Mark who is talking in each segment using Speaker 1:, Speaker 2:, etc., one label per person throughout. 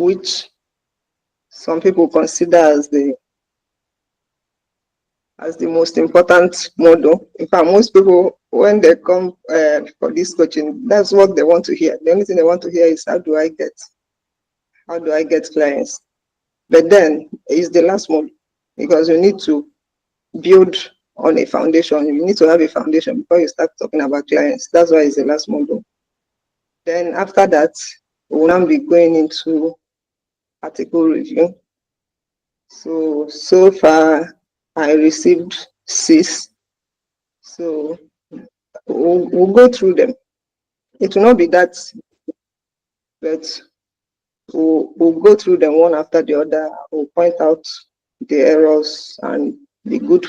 Speaker 1: which some people consider as the most important model. In fact, most people, when they come for this coaching, that's what they want to hear. The only thing they want to hear is how do I get clients? But then it's the last model, because you need to build on a foundation. You need to have a foundation before you start talking about clients. That's why it's the last model. Then after that, we'll now be going into article review. So far, I received 6. So we'll go through them. It will not be that, but we'll go through them one after the other. We'll point out the errors and the good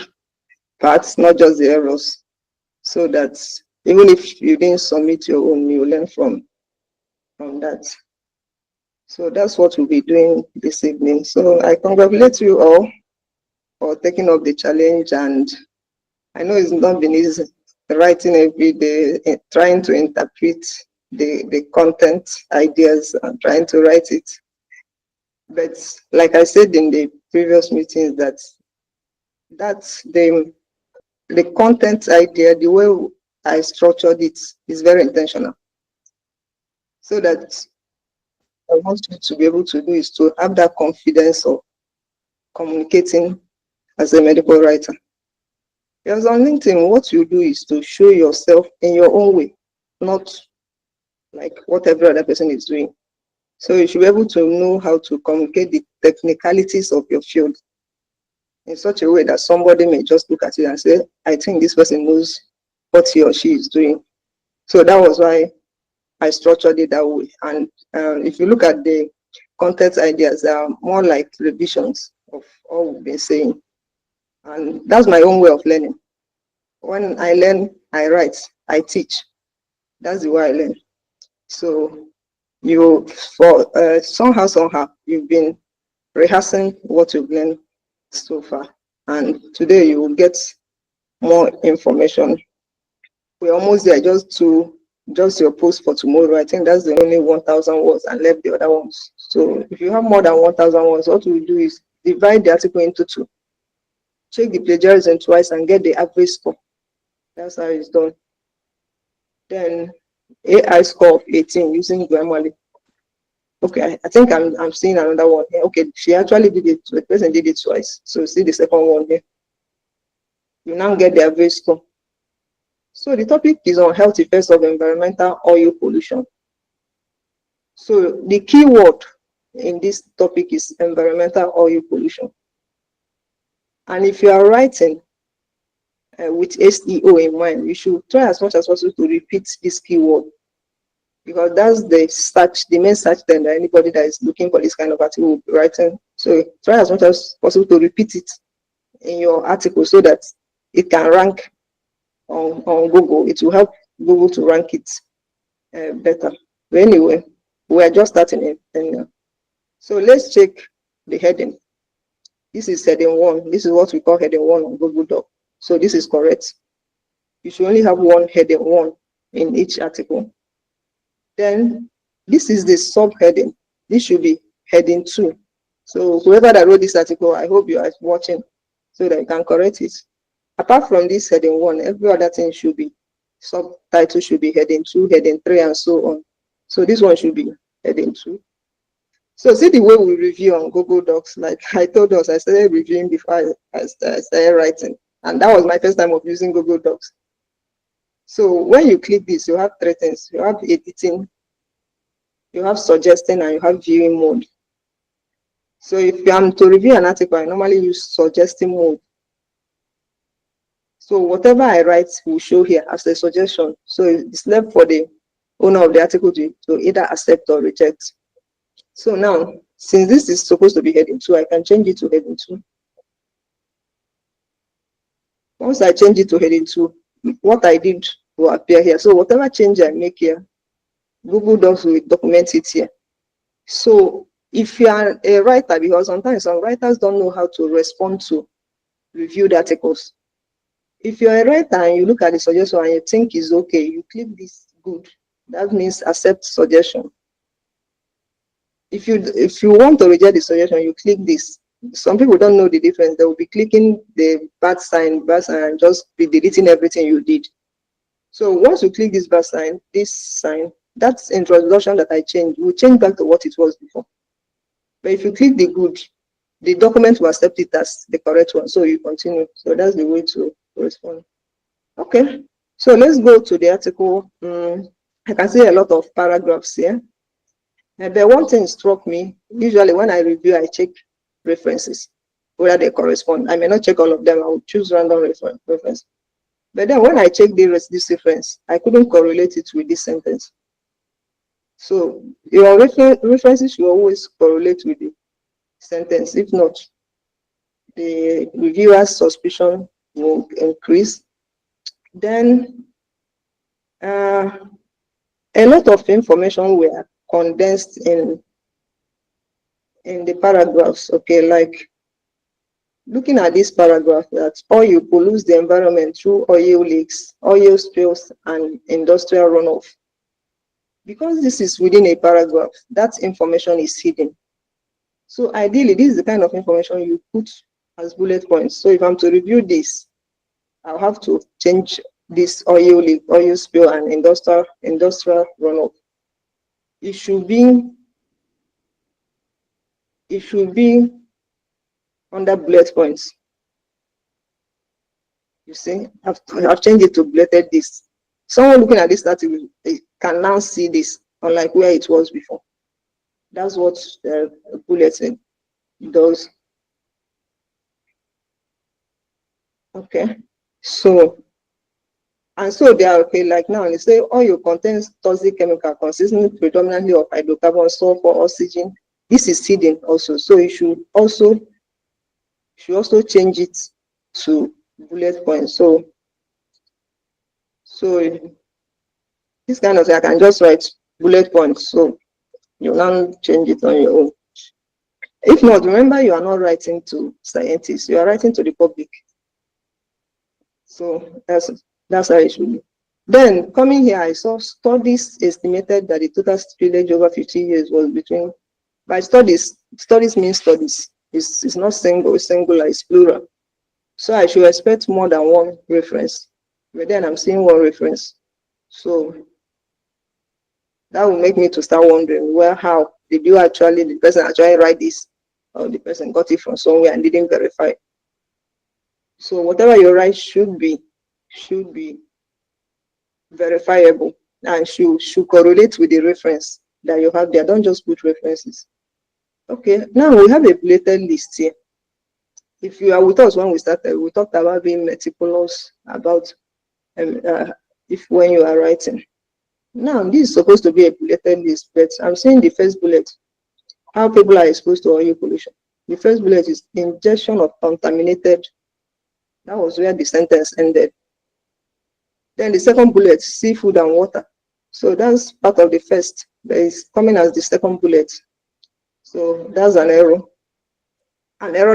Speaker 1: parts, not just the errors, so that even if you didn't submit your own, you learn from that. So that's what we'll be doing this evening. So I congratulate you all for taking up the challenge, and I know it's not been easy writing every day, trying to interpret the content ideas and trying to write it. But like I said in the previous meetings, that's the content idea, the way I structured it is very intentional. So that I want you to be able to do is to have that confidence of communicating as a medical writer. Because on LinkedIn, what you do is to show yourself in your own way, not like what every other person is doing. So you should be able to know how to communicate the technicalities of your field in such a way that somebody may just look at it and say, I think this person knows what he or she is doing. So that was why I structured it that way. And if you look at the content ideas, they are more like revisions of all we've been saying. And that's my own way of learning. When I learn, I write, I teach. That's the way I learn. So somehow, you've been rehearsing what you've learned so far. And today you will get more information. We're almost there, just your post for tomorrow. I think that's the only 1,000 words, and left the other ones. So if you have more than 1,000 words, what we do is divide the article into 2. Check the plagiarism twice and get the average score. That's how it's done. Then AI score of 18 using Grammarly. Okay, I think I'm seeing another one here. Okay, she actually did it. The person did it twice. So see the second one here. You now get the average score. So the topic is on health effects of environmental oil pollution. So the key word in this topic is environmental oil pollution. And if you are writing with SEO in mind, you should try as much as possible to repeat this keyword, because that's the main search term that anybody that is looking for this kind of article will be writing. So try as much as possible to repeat it in your article so that it can rank on Google. It will help Google to rank it better. But anyway, we are just starting it. So let's check the heading. This is heading 1. This is what we call heading 1 on Google Doc. So this is correct. You should only have one heading 1 in each article. Then this is the subheading. This should be heading 2. So whoever that wrote this article, I hope you are watching so that you can correct it. Apart from this heading 1, every other thing should be, subtitle should be heading 2, heading 3, and so on. So this one should be heading 2. So see the way we review on Google Docs. Like I told us, I started reviewing before I started writing. And that was my first time of using Google Docs. So when you click this, you have 3 things. You have editing, you have suggesting, and you have viewing mode. So if I'm to review an article, I normally use suggesting mode. So whatever I write will show here as a suggestion. So it's left for the owner of the article to either accept or reject. So now, since this is supposed to be heading 2, I can change it to heading 2. Once I change it to heading 2, what I did will appear here. So whatever change I make here, Google Docs will document it here. So if you are a writer, because sometimes some writers don't know how to respond to reviewed articles. If you're a writer and you look at the suggestion and you think it's okay, you click this good. That means accept suggestion. if you want to reject the suggestion, you click this. Some people don't know the difference. They will be clicking the bad sign, and just be deleting everything you did. So once you click this this sign, that's introduction that I changed, will change back to what it was before. But if you click the good, the document will accept it as the correct one. So you continue. So that's the way to respond. Okay. So let's go to the article. I can see a lot of paragraphs here. But one thing struck me. Usually when I review, I check references, whether they correspond. I may not check all of them. I will choose random reference. But then when I check this reference, I couldn't correlate it with this sentence. So your references should always correlate with the sentence. If not, the reviewer's suspicion will increase. Then a lot of information were condensed in the paragraphs. Okay, like looking at this paragraph, that oil pollutes the environment through oil leaks, oil spills, and industrial runoff. Because this is within a paragraph, that information is hidden. So ideally, this is the kind of information you put as bullet points. So if I'm to review this, I'll have to change this oil leak, oil spill, and industrial runoff. It should be under bullet points. You see, I've changed it to bulleted this. Someone looking at this article can now see this, unlike where it was before. That's what bulletin does. Okay, so they are okay. Like now, they say oil contains toxic chemical consisting predominantly of hydrocarbon, sulfur, oxygen. This is hidden also, so you should also change it to bullet points. So this kind of thing, I can just write bullet points. So you now change it on your own. If not, remember, you are not writing to scientists, you are writing to the public. So that's how it should be. Then coming here, I saw studies estimated that the total spillage over 50 years was between, by studies means studies. It's not singular, it's plural. So I should expect more than one reference. But then I'm seeing one reference. So that will make me to start wondering, well, how did the person actually write this? Or the person got it from somewhere and didn't verify. So whatever you write should be verifiable and should correlate with the reference that you have there. Don't just put references. Okay, now we have a bulleted list here. If you are with us when we started, we talked about being meticulous about if when you are writing. Now this is supposed to be a bulleted list, but I'm seeing the first bullet, how people are exposed to oil pollution. The first bullet is ingestion of contaminated. That was where the sentence ended. Then the second bullet, seafood and water. So that's part of the first, but it's coming as the second bullet. So that's an error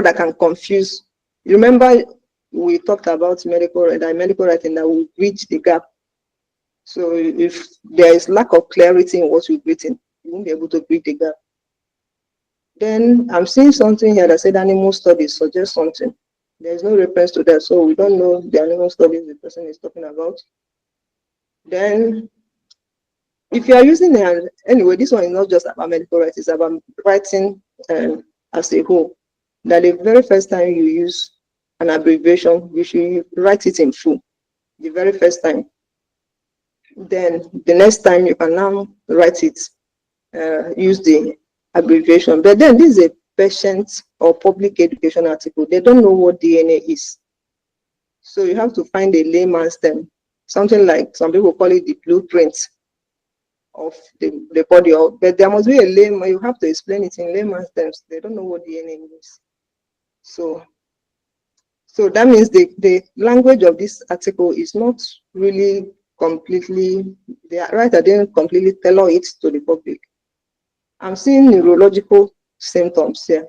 Speaker 1: that can confuse. You remember we talked about medical writing that will bridge the gap. So if there is lack of clarity in what you've written, you won't be able to bridge the gap. Then I'm seeing something here that said animal studies suggest something. There's no reference to that, so we don't know the animal studies the person is talking about. Then, if you are using anyway, this one is not just about medical writing, it's about writing as a whole. That the very first time you use an abbreviation, you should write it in full. The very first time. Then the next time you can now write it, use the abbreviation. But then this is a patient or public education article. They don't know what DNA is. So you have to find a layman's term, something like some people call it the blueprint of the body. But there must be a layman, you have to explain it in layman's terms. They don't know what DNA means. So that means the language of this article is not really completely, the writer didn't completely tailor it to the public. I'm seeing neurological symptoms here,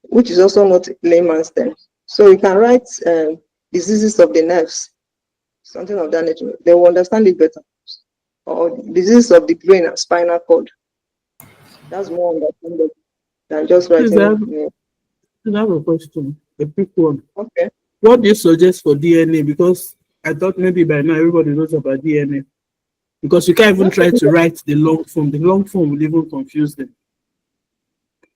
Speaker 1: which is also not layman's terms. So you can write diseases of the nerves, something of that nature. They will understand it better. Or diseases of the brain and spinal cord. That's more understandable than just
Speaker 2: Please,
Speaker 1: writing.
Speaker 2: I have a question, a quick one.
Speaker 1: Okay.
Speaker 2: What do you suggest for DNA? Because I thought maybe by now everybody knows about DNA. Because you can't even
Speaker 1: Just
Speaker 2: try to write the long form. The long form will even confuse them.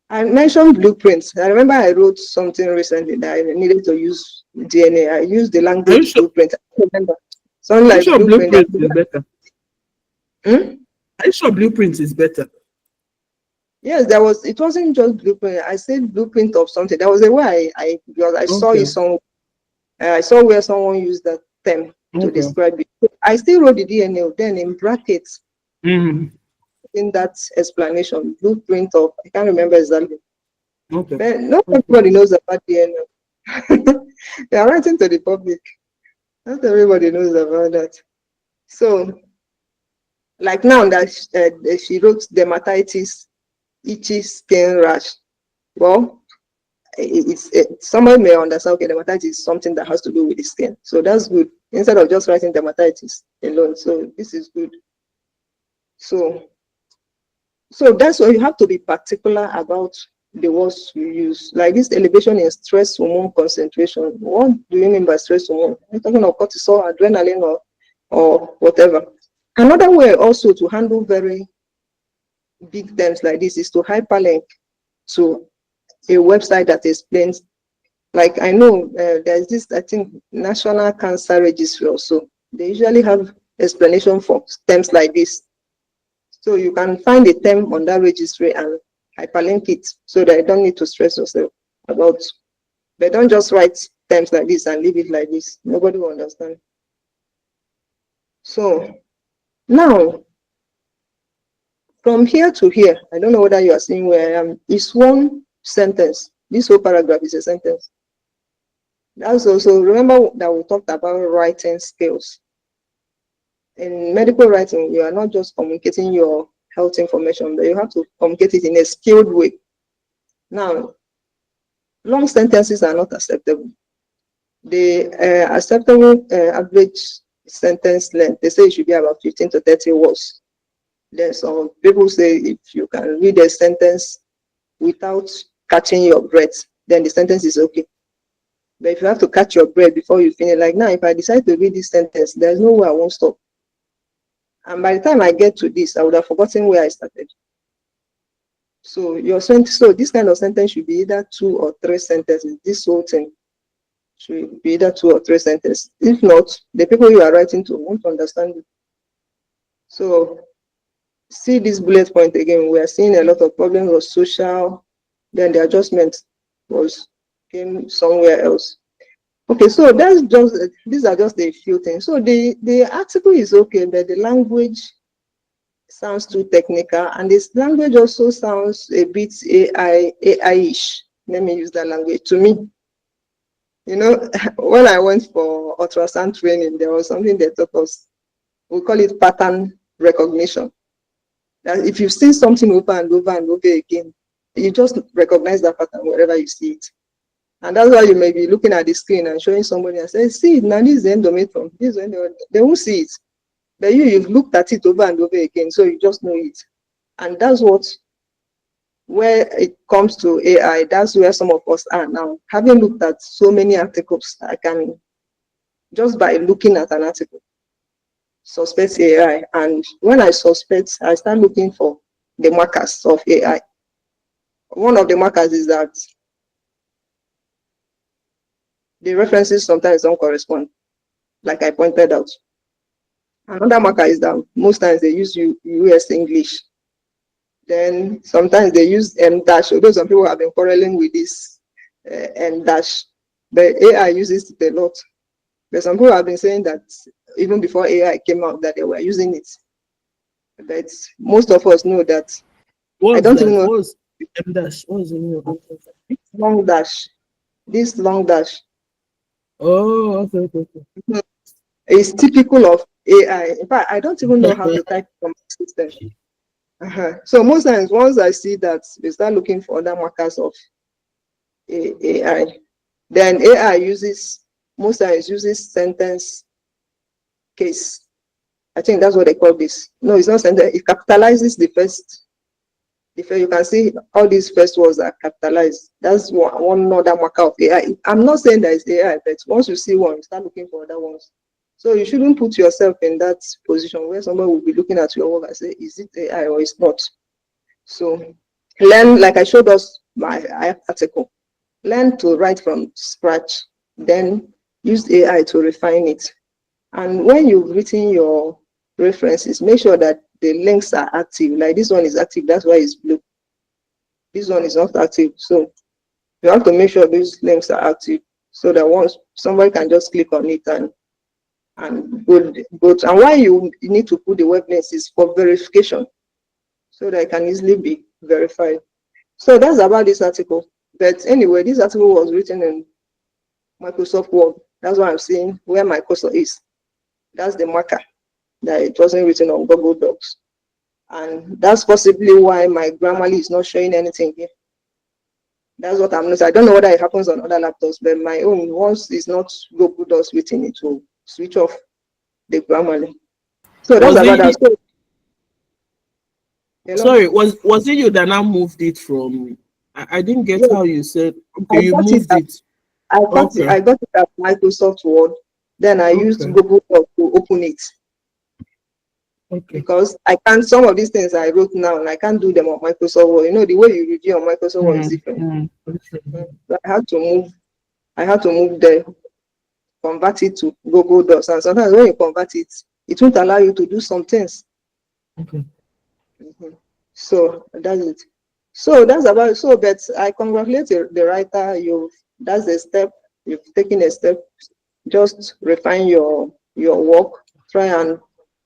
Speaker 1: I mentioned blueprints. I remember I wrote something recently that I needed to use DNA. I used the
Speaker 2: Are you
Speaker 1: language
Speaker 2: sure?
Speaker 1: blueprint. I remember something
Speaker 2: Are you
Speaker 1: like
Speaker 2: sure
Speaker 1: blueprint.
Speaker 2: blueprint is better?
Speaker 1: Hmm?
Speaker 2: Are you sure blueprint is better?
Speaker 1: Yes, there was. It wasn't just blueprint. I said blueprint of something. There was a way because I saw it
Speaker 2: Okay.
Speaker 1: some. I saw where someone used that term to
Speaker 2: Okay.
Speaker 1: describe it. I still wrote the DNA. Then in brackets
Speaker 2: Mm.
Speaker 1: in that explanation, blueprint of. I can't remember exactly.
Speaker 2: Okay.
Speaker 1: But not
Speaker 2: Okay.
Speaker 1: everybody knows about DNA. They are writing to the public. Not everybody knows about that. So, like now that she wrote dermatitis, itchy skin rash. Well, someone may understand, okay, dermatitis is something that has to do with the skin. So that's good. Instead of just writing dermatitis alone. So this is good. So, so that's why you have to be particular about the words you use. Like this elevation in stress hormone concentration. What do you mean by stress hormone? Are you talking of cortisol, adrenaline, or whatever? Another way also to handle very big terms like this is to hyperlink to a website that explains. Like I know there's this, I think, National Cancer Registry also. They usually have explanation for terms like this. So you can find a term on that registry and hyperlink it so that you don't need to stress yourself about. But don't just write terms like this and leave it like this. Nobody will understand. So now from here to here, I don't know whether you are seeing where I am. It's one sentence. This whole paragraph is a sentence. That's also, remember that we talked about writing skills. In medical writing, you are not just communicating your health information, but you have to communicate it in a skilled way. Now, long sentences are not acceptable. The acceptable average sentence length, they say it should be about 15 to 30 words. Then some people say if you can read a sentence without catching your breath, then the sentence is okay. But if you have to catch your breath before you finish, like now, if I decide to read this sentence, there's no way I won't stop. And by the time I get to this, I would have forgotten where I started. So so this kind of sentence should be either 2 or 3 sentences. This whole thing should be either 2 or 3 sentences. If not, the people you are writing to won't understand you. So see this bullet point again. We are seeing a lot of problems of social, then the adjustment was came somewhere else. Okay, so that's just these are just a few things. So the article is okay, but the language sounds too technical, and this language also sounds a bit AI-ish. Let me use that language. To me, when I went for ultrasound training, there was something they taught us. We call it pattern recognition. That if you see something over and over and over again, you just recognize that pattern wherever you see it. And that's why you may be looking at the screen and showing somebody and say, see, now this is the endometrium. This is the endometrium. They won't see it. But you've looked at it over and over again, so you just know it. And that's what, where it comes to AI, that's where some of us are now. Having looked at so many articles, I can, just by looking at an article, suspect AI. And when I suspect, I start looking for the markers of AI. One of the markers is that the references sometimes don't correspond, like I pointed out. Another marker is that most times they use US English. Then sometimes they use M dash, although some people have been quarreling with this M dash. But AI uses it a lot. But some people have been saying that even before AI came out, that they were using it. But most of us know that. I
Speaker 2: What's
Speaker 1: don't even
Speaker 2: that?
Speaker 1: know
Speaker 2: What's M dash? What's the meaning of M dash?
Speaker 1: this long dash. This long dash
Speaker 2: Oh, okay, okay, okay.
Speaker 1: is typical of AI. In fact, I don't even know how to type from my system. So most times, once I see that, we start looking for other markers of AI. Then AI uses, most times uses sentence case. I think that's what they call this. No, it's not sentence. It capitalizes the first, If you can see all these first words are capitalized, that's one other marker of AI. I'm not saying that it's AI, but once you see one, you start looking for other ones. So you shouldn't put yourself in that position where somebody will be looking at your work and say, is it AI or it's not? So learn, like I showed us my article, learn to write from scratch, then use AI to refine it. And when you've written your references, make sure that the links are active. Like this one is active, that's why it's blue. This one is not active. So you have to make sure these links are active so that once somebody can just click on it and go to, and why you need to put the web links is for verification so that it can easily be verified. So that's about this article. But anyway, this article was written in Microsoft Word. That's why I'm seeing where my cursor is. That's the marker that it wasn't written on Google Docs. And that's possibly why my Grammarly is not showing anything here. That's what I'm noticing. I don't know whether it happens on other laptops, but my own, once it's not Google Docs written, it will switch off the Grammarly. So that's
Speaker 2: Was
Speaker 1: about that.
Speaker 2: it
Speaker 1: So, you know,
Speaker 2: sorry, was it you that now moved it from I didn't get
Speaker 1: yes,
Speaker 2: how you said okay,
Speaker 1: I
Speaker 2: you
Speaker 1: got it.
Speaker 2: moved it. Okay.
Speaker 1: I got it at Microsoft Word. Then I used
Speaker 2: Okay.
Speaker 1: Google Docs to open it
Speaker 2: Okay.
Speaker 1: because I can't. Some of these things I wrote now, and I can't do them on Microsoft Word. You know, the way you review on Microsoft Word is different.
Speaker 2: Okay.
Speaker 1: So I had to move. I had to move there, convert it to Google Docs, and sometimes when you convert it, it won't allow you to do some things.
Speaker 2: Okay.
Speaker 1: Mhm. So that's it. So that's about it. So, but I congratulate the writer. That's a step. You've taken a step. Just refine your work. Try and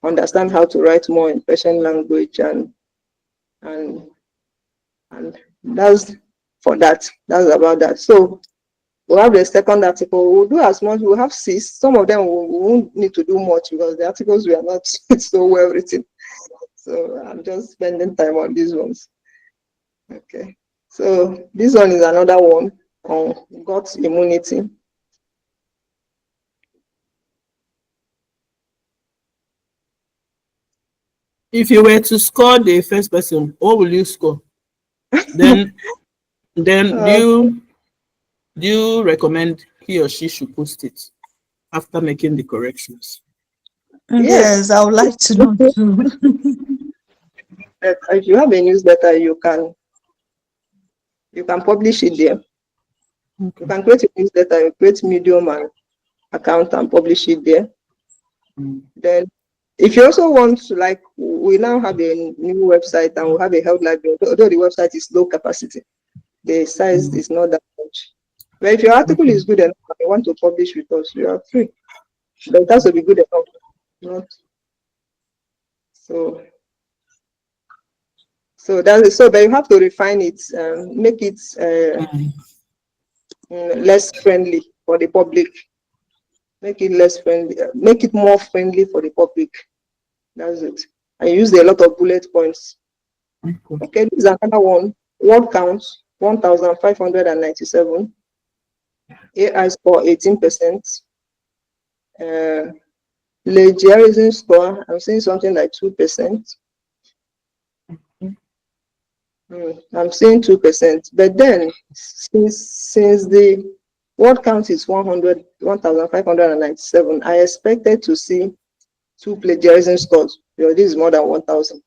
Speaker 1: understand how to write more in Persian language, and and that's for that. That's about that. So we'll have the second article. We'll do as much. We'll have six. Some of them we won't need to do much because the articles were not so well written. So I'm just spending time on these ones. Okay. So this one is another one on gut immunity.
Speaker 2: If you were to score the first person, what will you score? Then then
Speaker 1: Uh,
Speaker 2: do you recommend he or she should post it after making the corrections?
Speaker 1: yes.
Speaker 3: Yes, I would like to know too.
Speaker 1: But if you have a newsletter, you can publish it there. You
Speaker 2: Okay.
Speaker 1: can create a newsletter, you create Medium and account and publish it there.
Speaker 2: Mm.
Speaker 1: Then if you also want to, like, we now have a new website and we have a health library, although the website is low capacity, the size
Speaker 2: Mm.
Speaker 1: is not that much. But if your article
Speaker 2: Okay.
Speaker 1: is good enough and you want to publish with us, you are free. But it has to be good enough. Not so so that is so, but you have to refine it, make it
Speaker 2: Mm.
Speaker 1: less friendly for the public, make it less friendly, make it more friendly for the public. That's it. I used a lot of bullet points.
Speaker 2: Okay.
Speaker 1: Okay, this is another one. Word count 1,597. AI score 18%. Uh, Plagiarism score, I'm seeing something like 2%. I'm seeing 2%. But then, since the word count is 1,597, I expected to see two plagiarism scores. This is more than 1,000.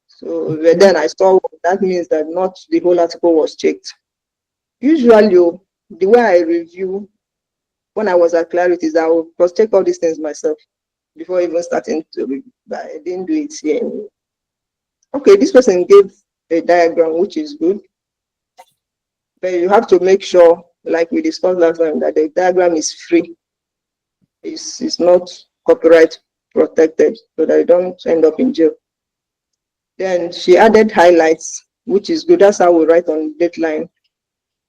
Speaker 1: So but
Speaker 2: Okay.
Speaker 1: then I saw that means that not the whole article was checked. Usually, the way I review when I was at Clarities, I will cross check all these things myself before even starting to read. But I didn't do it here. Okay, this person gave a diagram, which is good, but you have to make sure, like we discussed last time, that the diagram is free. It's not copyright protected, so that you don't end up in jail. Then she added highlights, which is good. That's how we write on Dateline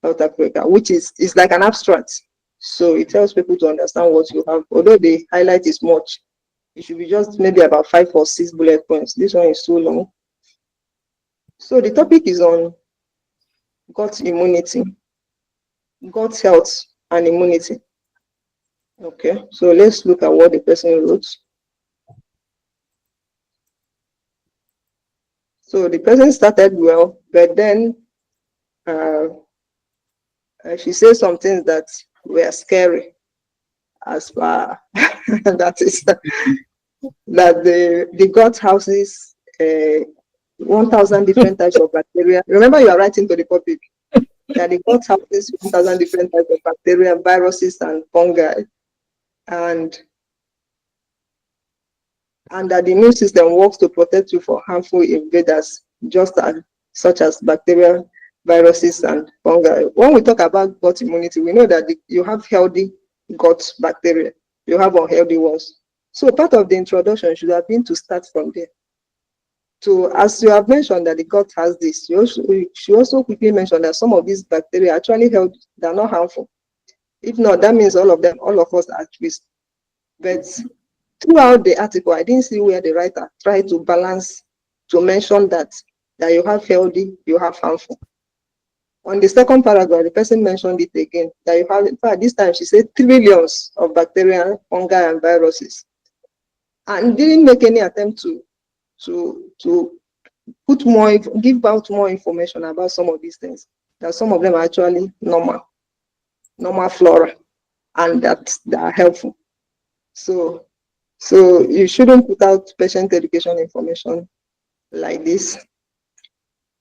Speaker 1: South Africa, which is like an abstract. So it tells people to understand what you have. Although the highlight is much, it should be just maybe about 5 or 6 bullet points. This one is too long. So the topic is on gut immunity, gut health and immunity. Okay, so let's look at what the person wrote. So the person started well, but then she said some things that were scary as far that is that the gut houses 1,000 different types of bacteria. Remember, you are writing to the public that the gut houses 1,000 different types of bacteria, viruses, and fungi, and that the immune system works to protect you from harmful invaders, just as such as bacteria, viruses, and fungi. When we talk about gut immunity, we know that you have healthy gut bacteria, you have unhealthy ones. So part of the introduction should have been to start from there. So as you have mentioned that the gut has this, you should also quickly mention that some of these bacteria actually healthy, they're not harmful. If not, that means all of us are at risk. But throughout the article, I didn't see where the writer tried to balance to mention that you have healthy, you have harmful. On the second paragraph, the person mentioned it again, that you have, in fact, this time she said trillions of bacteria, fungi, and viruses, and didn't make any attempt to give out more information about some of these things, that some of them are actually normal flora, and that they are helpful. So you shouldn't put out patient education information like this.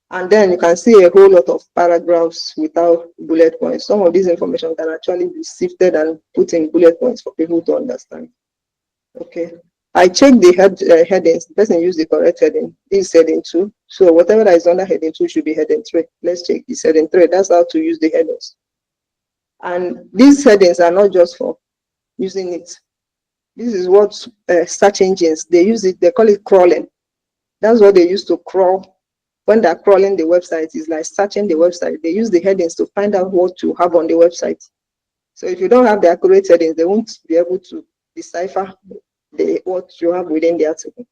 Speaker 1: And then you can see a whole lot of paragraphs without bullet points. Some of this information can actually be sifted and put in bullet points for people to understand. Okay. I checked the headings. The person used the correct heading. This is heading 2. So whatever that is under heading 2 should be heading 3. Let's check this heading 3. That's how to use the headings. And these headings are not just for using it. This is what search engines, they use it, they call it crawling. That's what they use to crawl. When they're crawling the website, it's like searching the website. They use the headings to find out what you have on the website. So if you don't have the accurate headings, they won't be able to decipher what you have within the article.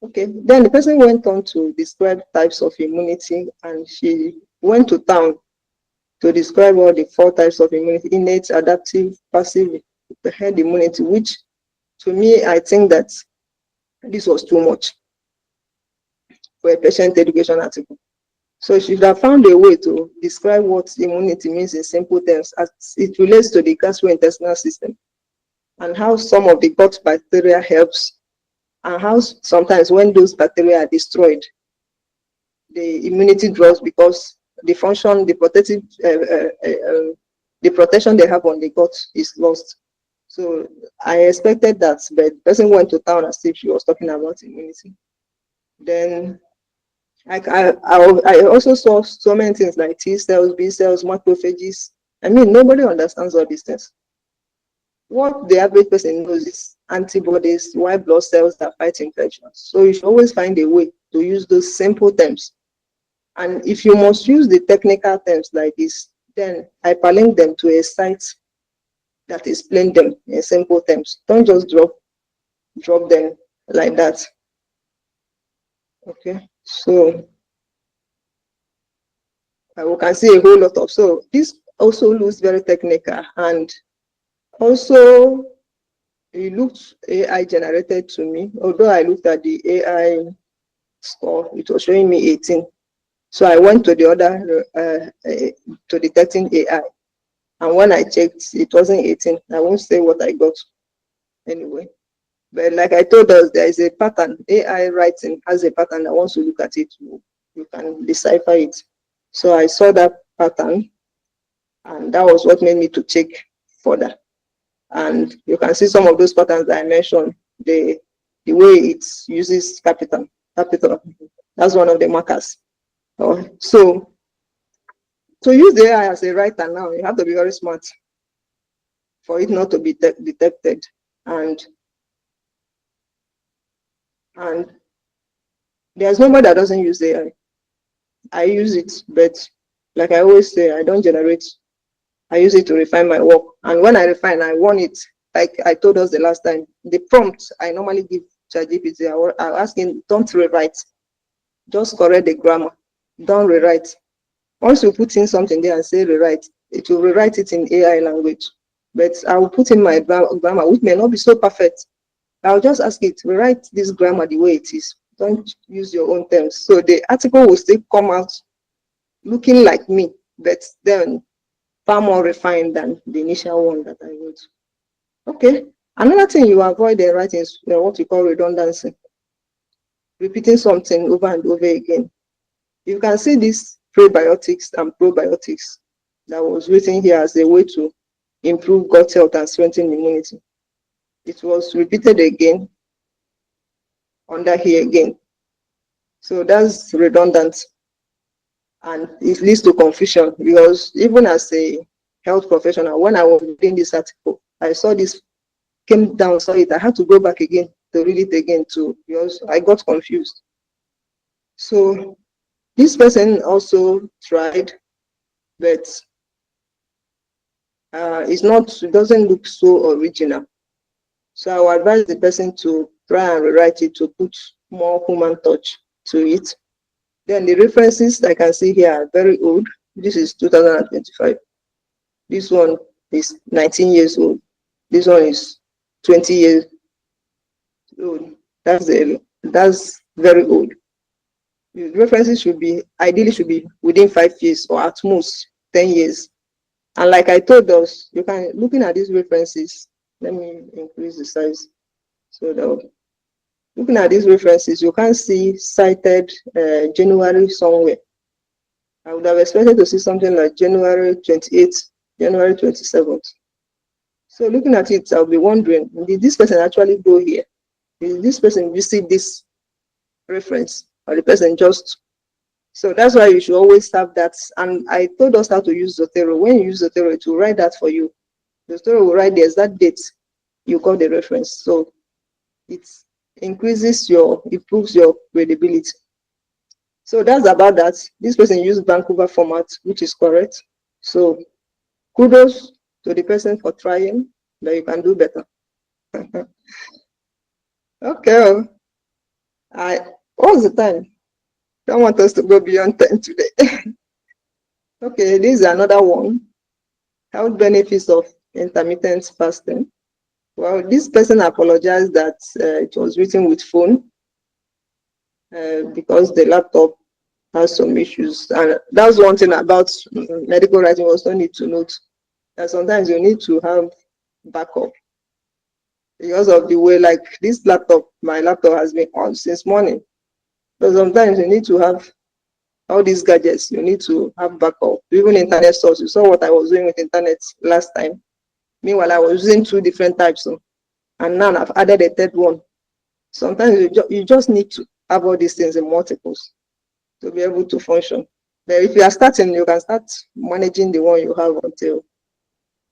Speaker 1: Okay, then the person went on to describe types of immunity, and she went to town to describe all the 4 types of immunity: innate, adaptive, passive, herd immunity, which to me, I think that this was too much for a patient education article. So she should have found a way to describe what immunity means in simple terms as it relates to the gastrointestinal system, and how some of the gut bacteria helps, and how sometimes when those bacteria are destroyed, the immunity drops because the function, the protective, the protection they have on the gut is lost. So I expected that, but the person went to town as if she was talking about immunity. Then I also saw so many things like T cells, B cells, macrophages. I mean, nobody understands all these things. What the average person knows is antibodies, white blood cells that fight infections. So you should always find a way to use those simple terms. And if you must use the technical terms like this, then hyperlink them to a site that explains them in simple terms. Don't just drop them like that. Okay, so we can see a whole lot of, so this also looks very technical, and also it looks AI generated to me. Although I looked at the AI score, it was showing me 18. So I went to the other to detecting AI, and when I checked, it wasn't 18. I won't say what I got anyway. But like I told us, there is a pattern. AI writing has a pattern that once you look at it, you can decipher it. So I saw that pattern, and that was what made me to check further. And you can see some of those patterns that I mentioned, the way it uses capital. That's one of the markers. So to use the AI as a writer now, you have to be very smart for it not to be detected. And there's nobody that doesn't use AI. I use it, but like I always say, I don't generate. I use it to refine my work. And when I refine, I want it, like I told us the last time, the prompt I normally give ChatGPT, I ask him, don't rewrite, just correct the grammar, don't rewrite. Once you put in something there and say rewrite, it will rewrite it in AI language. But I will put in my grammar, which may not be so perfect. I'll just ask it, rewrite this grammar the way it is. Don't use your own terms. So the article will still come out looking like me, but then far more refined than the initial one that I wrote. Okay. Another thing you avoid in writing is what we call redundancy, repeating something over and over again. You can see this prebiotics and probiotics that was written here as a way to improve gut health and strengthen immunity. It was repeated again under here again. So that's redundant, and it leads to confusion, because even as a health professional, when I was reading this article, I saw this, came down, saw it, I had to go back again to read it again too, because I got confused. So this person also tried, but it doesn't look so original. So I would advise the person to try and rewrite it to put more human touch to it. Then the references I can see here are very old. This is 2025. This one is 19 years old. This one is 20 years old. That's very old. The references ideally should be within 5 years or at most 10 years. And like I told us, you can, looking at these references, let me increase the size. So that, looking at these references, you can see cited January somewhere. I would have expected to see something like January 28th, January 27th. So looking at it, I'll be wondering, did this person actually go here? Did this person receive this reference? Or the person just... So that's why you should always have that. And I told us how to use Zotero. When you use Zotero, it will write that for you. Zotero will write the exact date you got the reference. So it improves your credibility. So that's about that. This person used Vancouver format, which is correct. So kudos to the person for trying, but you can do better. Okay. What's the time? Don't want us to go beyond 10 today. Okay, this is another one. Health benefits of intermittent fasting. Well, this person apologized that it was written with phone because the laptop has some issues. And that's one thing about medical writing we also need to note, that sometimes you need to have backup because of the way, like this laptop, my laptop has been on since morning. So sometimes you need to have all these gadgets, you need to have backup. Even internet source, you saw what I was doing with internet last time. Meanwhile, I was using 2 different types, and now I've added a third one. Sometimes you just need to have all these things in multiples to be able to function. But if you are starting, you can start managing the one you have until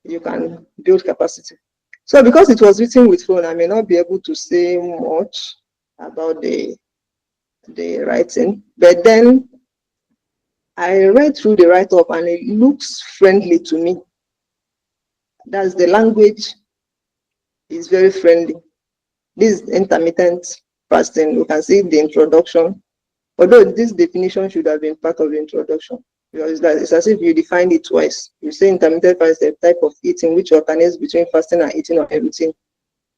Speaker 1: you can build capacity. So because it was written with phone, I may not be able to say much about the writing, but then I read through the write-up and it looks friendly to me. That's the language is very friendly. This intermittent fasting, you can see the introduction, although this definition should have been part of the introduction, because it's as if you defined it twice. You say intermittent fasting, type of eating which alternates between fasting and eating on a routine.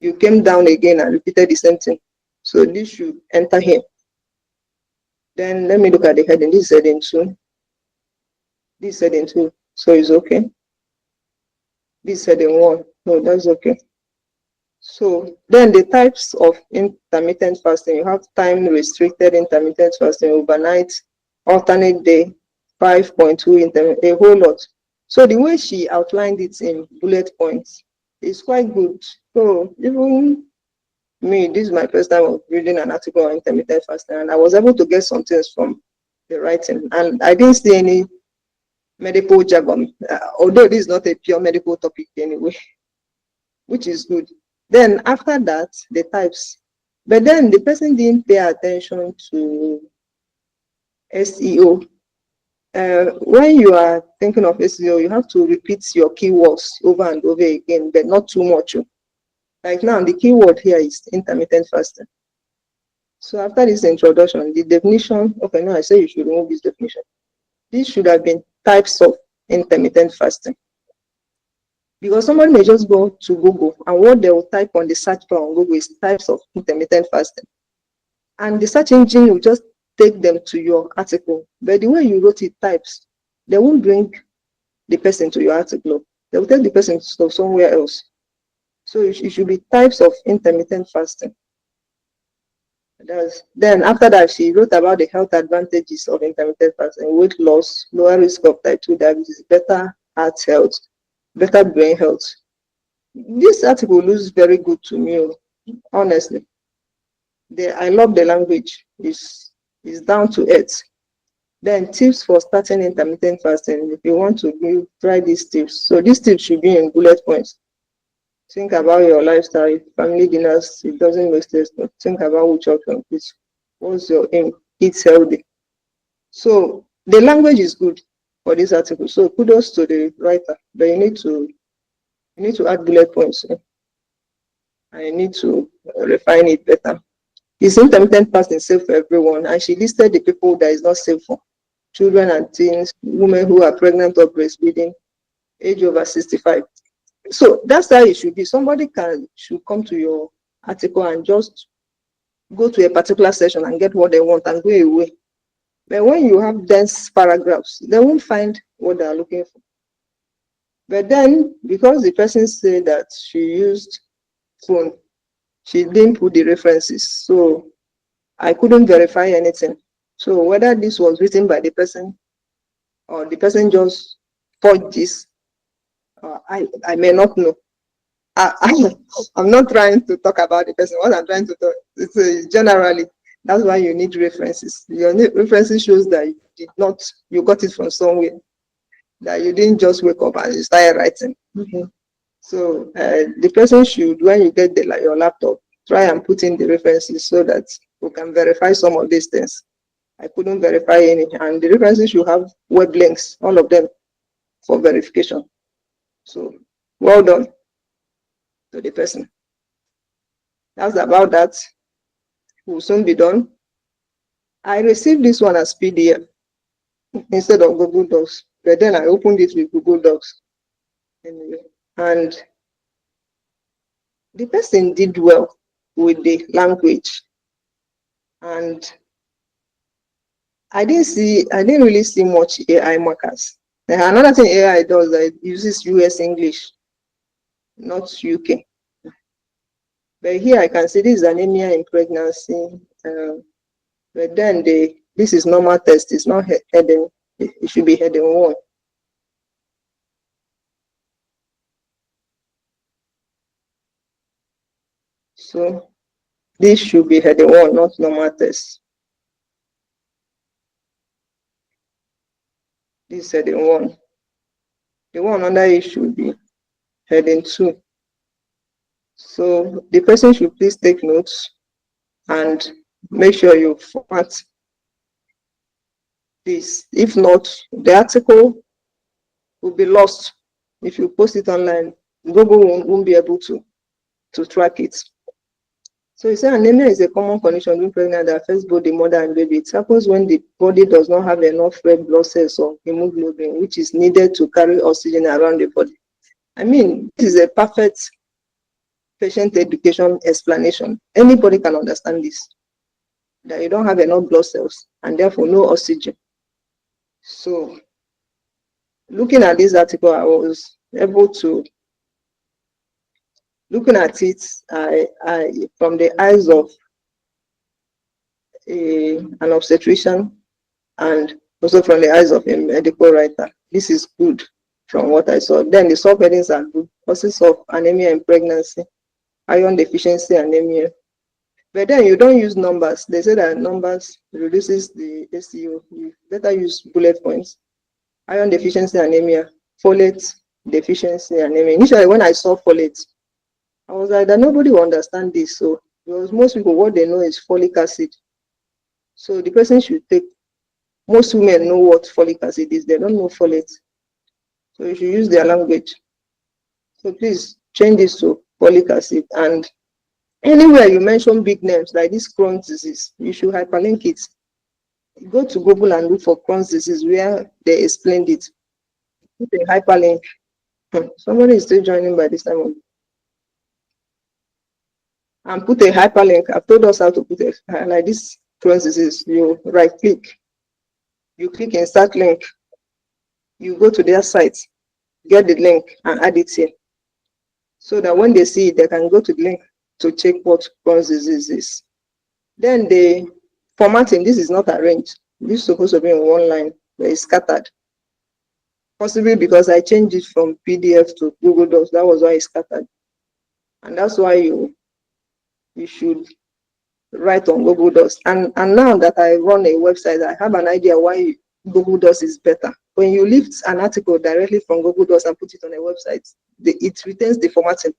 Speaker 1: You came down again and repeated the same thing. So this should enter here. Then let me look at the heading. This is heading 2. This is heading 2. So it's okay. This is heading 1. No, that's okay. So then the types of intermittent fasting, you have time restricted intermittent fasting, overnight, alternate day, 5.2 intermittent, a whole lot. So the way she outlined it in bullet points is quite good. So even me, this is my first time of reading an article on intermittent fasting, and I was able to get some things from the writing, and I didn't see any medical jargon, although this is not a pure medical topic anyway, which is good. Then after that, the types. But then the person didn't pay attention to SEO. When you are thinking of SEO, you have to repeat your keywords over and over again, but not too much. Like now, the keyword here is intermittent fasting. So after this introduction, the definition, okay, now I say you should remove this definition. This should have been types of intermittent fasting. Because somebody may just go to Google and what they will type on the search bar on Google is types of intermittent fasting. and the search engine will just take them to your article. But the way you wrote it types, they won't bring the person to your article. They will take the person to somewhere else. So it should be types of intermittent fasting. Then after that, she wrote about the health advantages of intermittent fasting: weight loss, lower risk of type 2 diabetes, better heart health, better brain health. This article looks very good to me, honestly. I love the language. It's down to earth. Then tips for starting intermittent fasting. If you want to try these tips, so these tips should be in bullet points. Think about your lifestyle, family dinners. It doesn't make sense. Think about which option is. What's your aim? Eat healthy. So the language is good for this article. So kudos to the writer. But you need to add bullet points. I need to refine it better. Is intermittent fasting safe for everyone? And she listed the people that is not safe for: children and teens, women who are pregnant or breastfeeding, age over 65. So that's how it should be. Somebody should come to your article and just go to a particular section and get what they want and go away. But when you have dense paragraphs, they won't find what they are looking for. But then, because the person said that she used phone, she didn't put the references. So I couldn't verify anything. So whether this was written by the person or the person just forged this, I may not know. I'm not trying to talk about the person. What I'm trying to talk is generally. That's why you need references. Your references shows that you got it from somewhere, that you didn't just wake up and you started writing. So the person should, when you get your laptop, try and put in the references so that we can verify some of these things. I couldn't verify any, and the references should have web links, all of them, for verification. So well done to the person. That's about that. Will soon be done. I received this one as PDF instead of Google Docs, but then I opened it with Google Docs anyway, and the person did well with the language, and I didn't really see much AI markers. Another thing AI does, that it uses US English, not UK. But here I can see this is anemia in pregnancy. But then this is normal test. It's not heading. It should be heading 1. So this should be heading 1, not normal test. This is heading 1. The one under it should be heading 2. So the person should please take notes and make sure you format this. If not, the article will be lost. If you post it online, Google won't be able to track it. So you say anemia is a common condition during pregnancy that affects both the mother and baby. It happens when the body does not have enough red blood cells or hemoglobin, which is needed to carry oxygen around the body. I mean, this is a perfect patient education explanation. Anybody can understand this, that you don't have enough blood cells and therefore no oxygen. So looking at this article, I was able to, looking at it from the eyes of an obstetrician and also from the eyes of a medical writer. This is good from what I saw. Then the subheadings are good: causes of anemia in pregnancy, iron deficiency anemia. But then you don't use numbers. They say that numbers reduces the SEO. You better use bullet points. Iron deficiency anemia, folate deficiency anemia. Initially, when I saw folate, I was like, that nobody will understand this. So because most people, what they know is folic acid. So the person should take, most women know what folic acid is. They don't know folate. So you should use their language. So please change this to folic acid. And anywhere you mention big names like this Crohn's disease, you should hyperlink it. Go to Google and look for Crohn's disease where they explained it. Put a hyperlink. Somebody is still joining by this time. and put a hyperlink. I've told us how to put it like this. Crohn's disease. You right click, you click insert link, you go to their site, get the link and add it here, so that when they see it, they can go to the link to check what Crohn's disease is. Then the formatting, this is not arranged. This is supposed to be in one line, but it's scattered. Possibly because I changed it from PDF to Google Docs. That was why it's scattered. And that's why you should write on Google Docs. And now that I run a website, I have an idea why Google Docs is better. When you lift an article directly from Google Docs and put it on a website, it retains the formatting.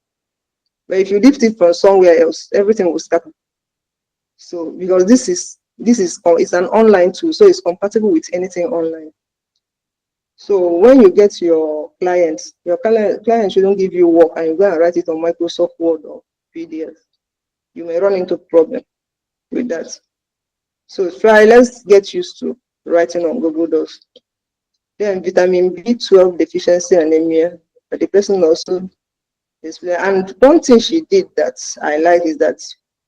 Speaker 1: But if you lift it from somewhere else, everything will scatter. So because this is it's an online tool, so it's compatible with anything online. So when you get your clients, your client shouldn't give you work and you go and write it on Microsoft Word or PDF. You may run into problem with that. So let's get used to writing on Google Docs. Then vitamin B12 deficiency anemia, but the person also explained. And one thing she did that I like is that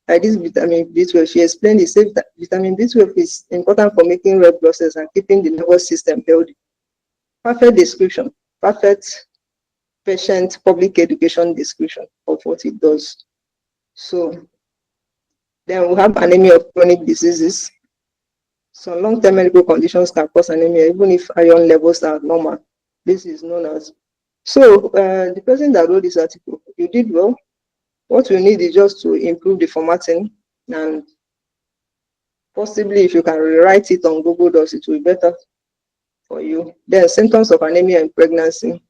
Speaker 1: this vitamin B12, she explained it, said that vitamin B12 is important for making red blood cells and keeping the nervous system healthy. Perfect description, perfect patient public education description of what it does. So then we have anemia of chronic diseases. Some long-term medical conditions can cause anemia even if iron levels are normal. This is known as. So the person that wrote this article, you did well. What you need is just to improve the formatting, and possibly if you can rewrite it on Google Docs, it will be better for you. Then symptoms of anemia in pregnancy.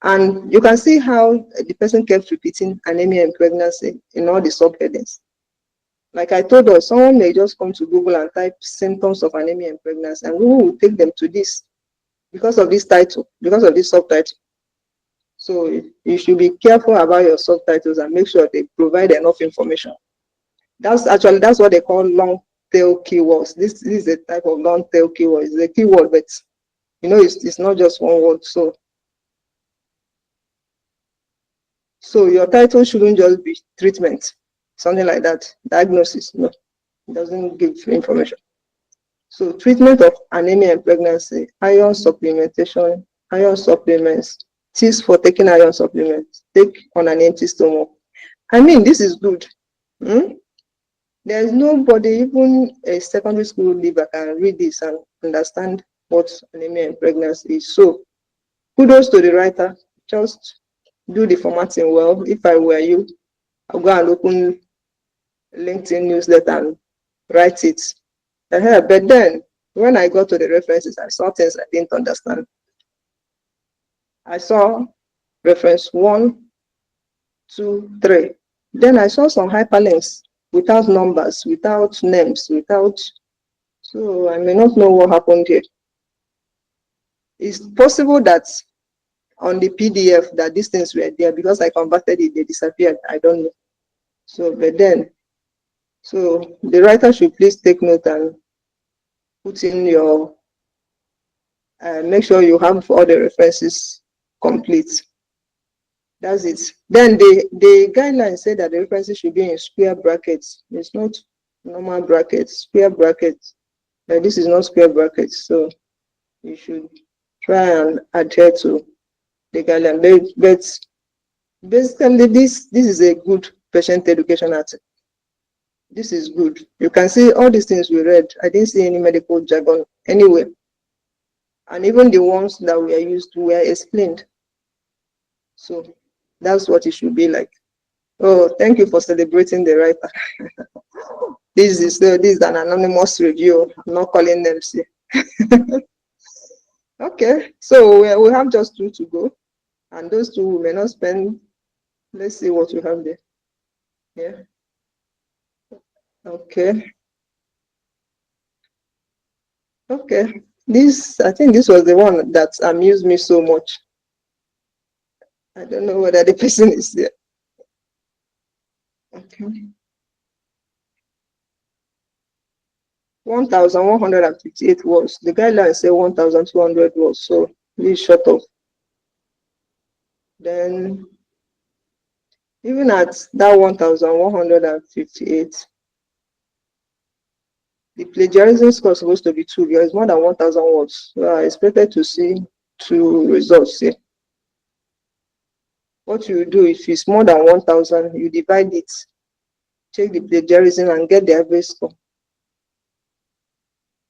Speaker 1: And you can see how the person kept repeating anemia in pregnancy in all the subheadings. Like I told us, someone may just come to Google and type symptoms of anemia in pregnancy, and Google will take them to this because of this title, because of this subtitle. So you should be careful about your subtitles and make sure they provide enough information. That's what they call long tail keywords. This is a type of long tail keyword. It's a keyword, but it's not just one word. So your title shouldn't just be treatment, something like that. Diagnosis, no, it doesn't give information. So treatment of anemia in pregnancy, iron supplementation, iron supplements, tips for taking iron supplements, take on an empty stomach. I mean, this is good. There's nobody, even a secondary school leaver, can read this and understand what anemia in pregnancy is. So kudos to the writer. Just do the formatting well. If I were you, I'll go and open LinkedIn newsletter and write it. But then when I got to the references, I saw things I didn't understand. I saw reference 1, 2, 3. Then I saw some hyperlinks without numbers, without names, so I may not know what happened here. It's possible that on the PDF that these things were there, because I converted it, they disappeared. I don't know. So the writer should please take note and put in your, make sure you have all the references complete. That's it. Then the guidelines say that the references should be in square brackets. It's not normal brackets, square brackets. This is not square brackets, so you should try and adhere to the guideline. But basically, this is a good patient education article. This is good. You can see all these things we read. I didn't see any medical jargon anywhere. And even the ones that were used were explained. So that's what it should be like. Oh, thank you for celebrating the writer. This is an anonymous review. I'm not calling them. Okay, so we have just 2 to go, and those 2 we may not spend. Let's see what we have there. Yeah. Okay. Okay. I think this was the one that amused me so much. I don't know whether the person is there. Okay. 1,158 words. The guidelines say 1,200 words, so this is short of. Then Even at that 1,158, the plagiarism score is supposed to be 2 because it's more than 1,000 words. So I expected to see 2 results here. What you do, if it's more than 1,000, you divide it, check the plagiarism, and get the average score.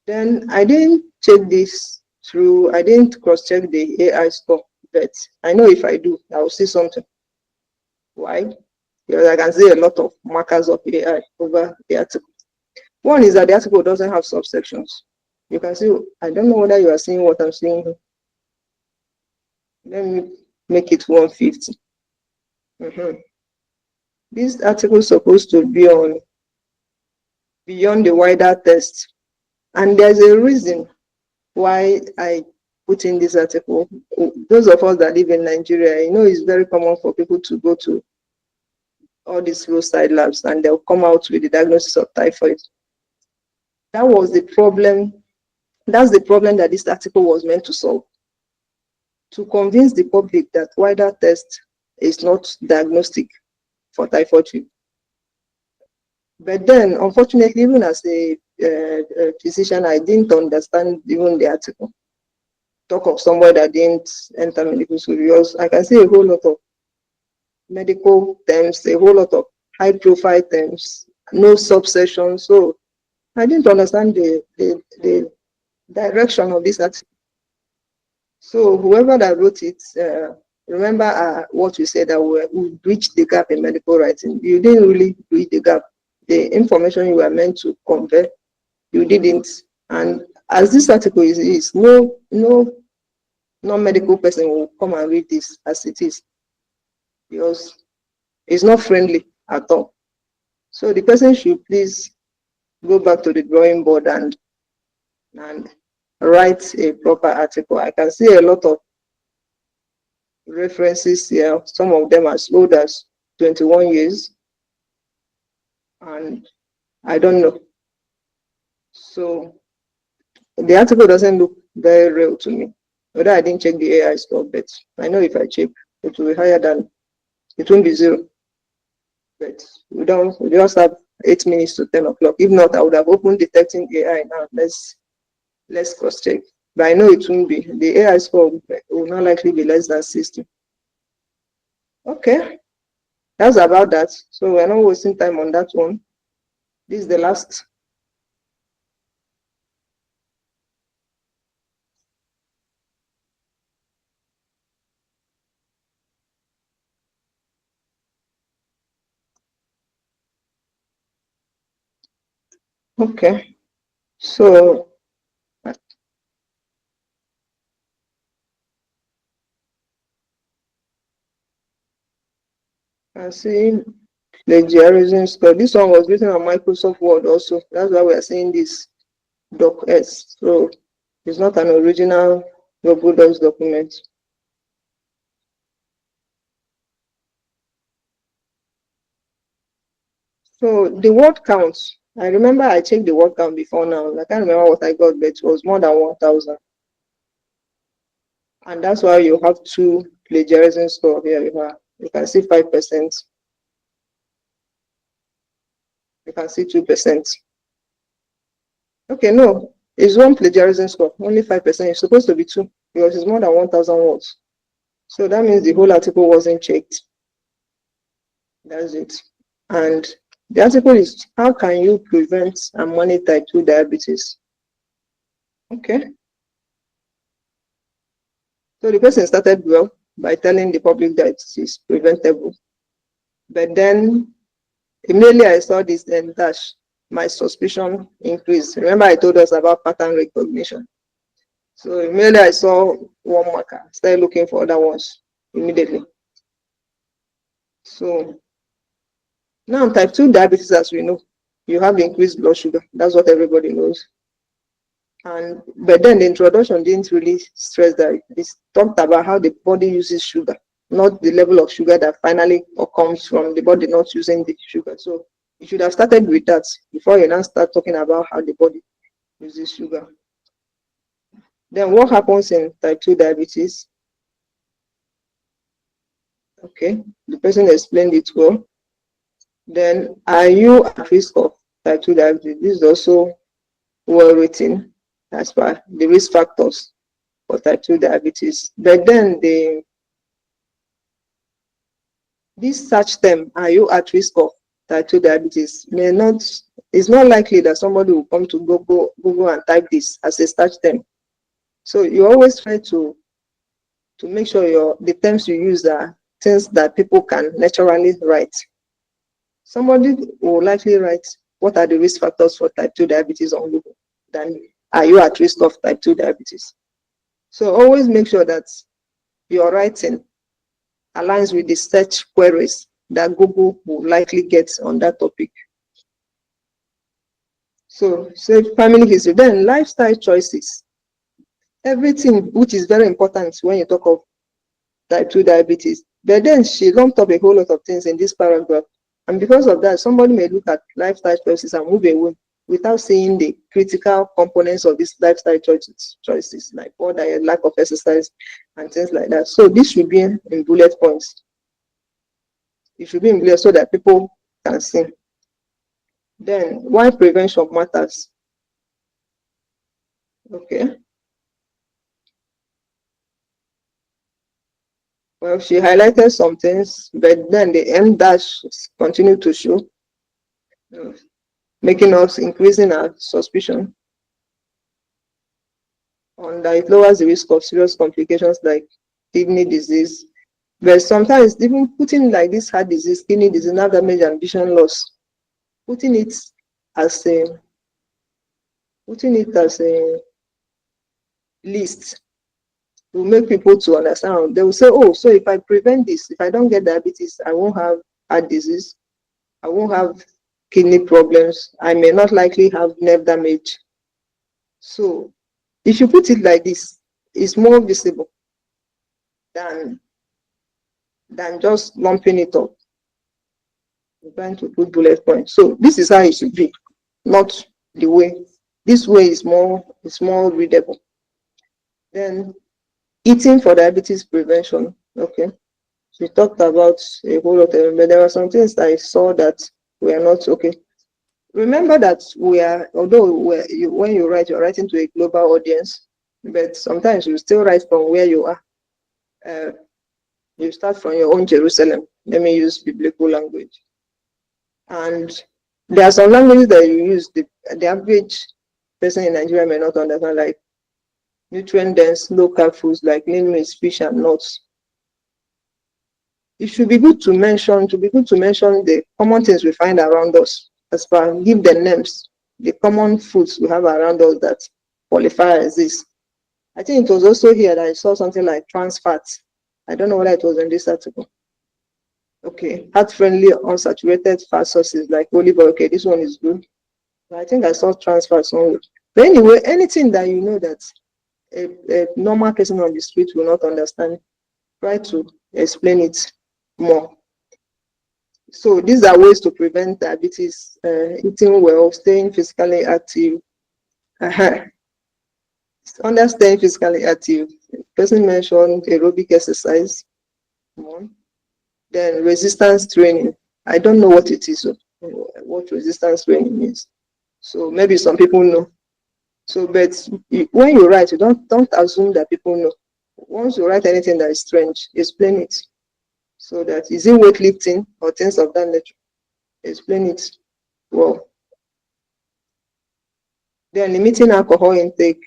Speaker 1: Then I didn't check this through, I didn't cross-check the AI score, but I know if I do, I will see something. Why? Because I can see a lot of markers of AI over the article. One is that the article doesn't have subsections. You can see, I don't know whether you are seeing what I'm seeing here. Let me make it 150. This article is supposed to be on beyond the wider text. And there's a reason why I put in this article. Those of us that live in Nigeria, you know, it's very common for people to go to all these roadside labs and they'll come out with the diagnosis of typhoid. That was the problem. That's the problem that this article was meant to solve. To convince the public that wider test is not diagnostic for typhoid fever. But then, unfortunately, even as a physician, I didn't understand even the article. Talk of somebody that didn't enter medical school, because I can see a whole lot of medical terms, a whole lot of high-profile terms, no subsection. So I didn't understand the direction of this article. So whoever that wrote it, remember what you said, that we bridge the gap in medical writing. You didn't really bridge the gap. The information you were meant to convey, you didn't. And as this article is no non-medical person will come and read this as it is, because it's not friendly at all. So the person should please go back to the drawing board and write a proper article. I can see a lot of references here. Some of them as old as 21 years. And I don't know. So the article doesn't look very real to me. Whether I didn't check the AI score, but I know if I check, it will be higher than, it won't be 0. But we just have 8 minutes to 10 o'clock. If not, I would have opened detecting AI now. Let's cross check. But I know it won't be. The AI score will not likely be less than 60. Okay, that's about that. So we're not wasting time on that one. This is the last. Okay, so I see plagiarism score. This one was written on Microsoft Word also. That's why we are seeing this doc S. So it's not an original Google Docs document. So the word counts. I remember I checked the word count before now. I can't remember what I got, but it was more than 1,000. And that's why you have 2 plagiarism score here. You can see 5%. You can see 2%. Okay, no, it's 1 plagiarism score, only 5%. It's supposed to be 2 because it's more than 1,000 words. So that means the whole article wasn't checked. That's it. And the article is, how can you prevent and manage type 2 diabetes? Okay. So the person started well by telling the public that it is preventable. But then immediately I saw this dash, my suspicion increased. Remember I told us about pattern recognition. So immediately I saw one marker, started looking for other ones immediately. So now type 2 diabetes, as we know, you have increased blood sugar. That's what everybody knows. But then the introduction didn't really stress that. It talked about how the body uses sugar, not the level of sugar that finally comes from the body not using the sugar. So you should have started with that before you now start talking about how the body uses sugar. Then what happens in type 2 diabetes? Okay, the person explained it well. Then, are you at risk of type 2 diabetes? This is also well written as per the risk factors for type 2 diabetes. But then this search term, are you at risk of type 2 diabetes, may not, it's not likely that somebody will come to Google and type this as a search term. So you always try to make sure the terms you use are things that people can naturally write. Somebody will likely write, what are the risk factors for type 2 diabetes on Google? Then, are you at risk of type 2 diabetes? So always make sure that your writing aligns with the search queries that Google will likely get on that topic. So, family history, then lifestyle choices. Everything which is very important when you talk of type 2 diabetes. But then she lumped up a whole lot of things in this paragraph. And because of that, somebody may look at lifestyle choices and move away without seeing the critical components of these lifestyle choices like poor diet, lack of exercise, and things like that. So this should be in bullet points. It should be in bullet so that people can see. Then, why prevention matters. Okay. Well, she highlighted some things, but then the end dash continued to show, making us increasing our suspicion on that it lowers the risk of serious complications like kidney disease. But sometimes even putting like this heart disease, kidney disease, nerve damage, and vision loss, putting it as a list will make people to understand. They will say, oh, so if I prevent this, if I don't get diabetes, I won't have heart disease, I won't have kidney problems, I may not likely have nerve damage. So if you put it like this, it's more visible than just lumping it up, trying to put bullet points. So this is how it should be, not the way. This way is more readable. Then eating for diabetes prevention. Okay. We talked about a whole lot of, but there are some things I saw that were not okay. Remember that although when you write, you're writing to a global audience, but sometimes you still write from where you are. You start from your own Jerusalem. Let me use biblical language. And there are some languages that you use, the average person in Nigeria may not understand, like nutrient-dense, low-carb foods like lean meat, fish, and nuts. It should be good to mention the common things we find around us, as far give the names, the common foods we have around us that qualify as this. I think it was also here that I saw something like trans fats. I don't know whether it was in this article. Okay, heart-friendly unsaturated fat sources like olive oil. Okay, this one is good. I think I saw trans fats only. But anyway, anything that you know that a normal person on the street will not understand, try to explain it more. So these are ways to prevent diabetes: eating well, staying physically active. Under staying physically active, person mentioned aerobic exercise. One. Then resistance training. I don't know what it is, what resistance training is. So maybe some people know. So, but when you write, you don't assume that people know. Once you write anything that is strange, explain it. So that, is it weightlifting or things of that nature? Explain it well. Then limiting alcohol intake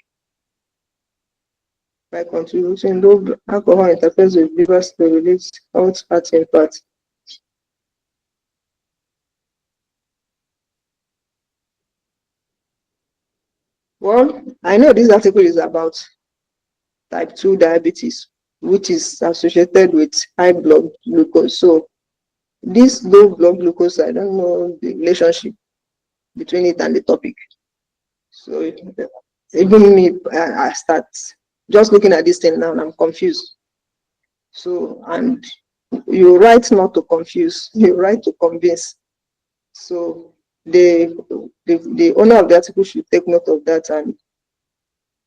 Speaker 1: by contributing low alcohol interferes with liver to release health fat impact. Well, I know this article is about type 2 diabetes, which is associated with high blood glucose. So this low blood glucose, I don't know the relationship between it and the topic. So even me, I start just looking at this thing now and I'm confused. So, and you write not to confuse, you write to convince. So the owner of the article should take note of that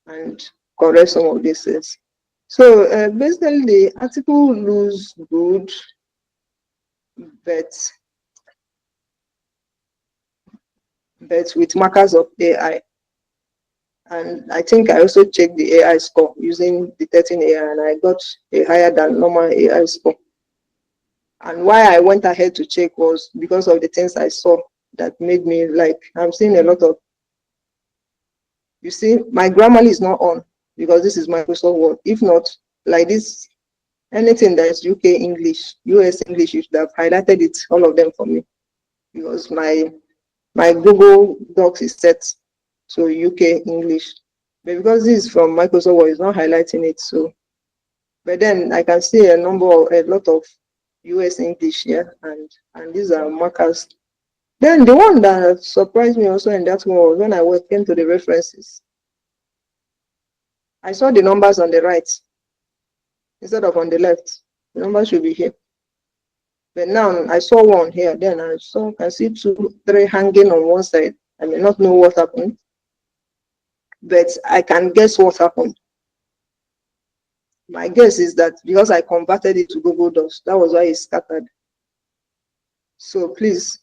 Speaker 1: and correct some of these things. So basically, the article looks good. but with markers of AI. And I think I also checked the AI score using the 13 AI, and I got a higher than normal AI score. And why I went ahead to check was because of the things I saw that made me like, I'm seeing a lot of, you see, my Grammarly is not on because this is Microsoft Word. If not, like this, anything that is UK English, US English, you should have highlighted it, all of them for me, because my Google Docs is set to UK English. But because this is from Microsoft Word, it's not highlighting it. So, but then I can see a lot of US English here, and these are markers. Then the one that surprised me also in that one was when I came to the references. I saw the numbers on the right instead of on the left. The numbers should be here. But now I saw one here, then I see 2, 3 hanging on one side. I may not know what happened, but I can guess what happened. My guess is that because I converted it to Google Docs, that was why it scattered. So please,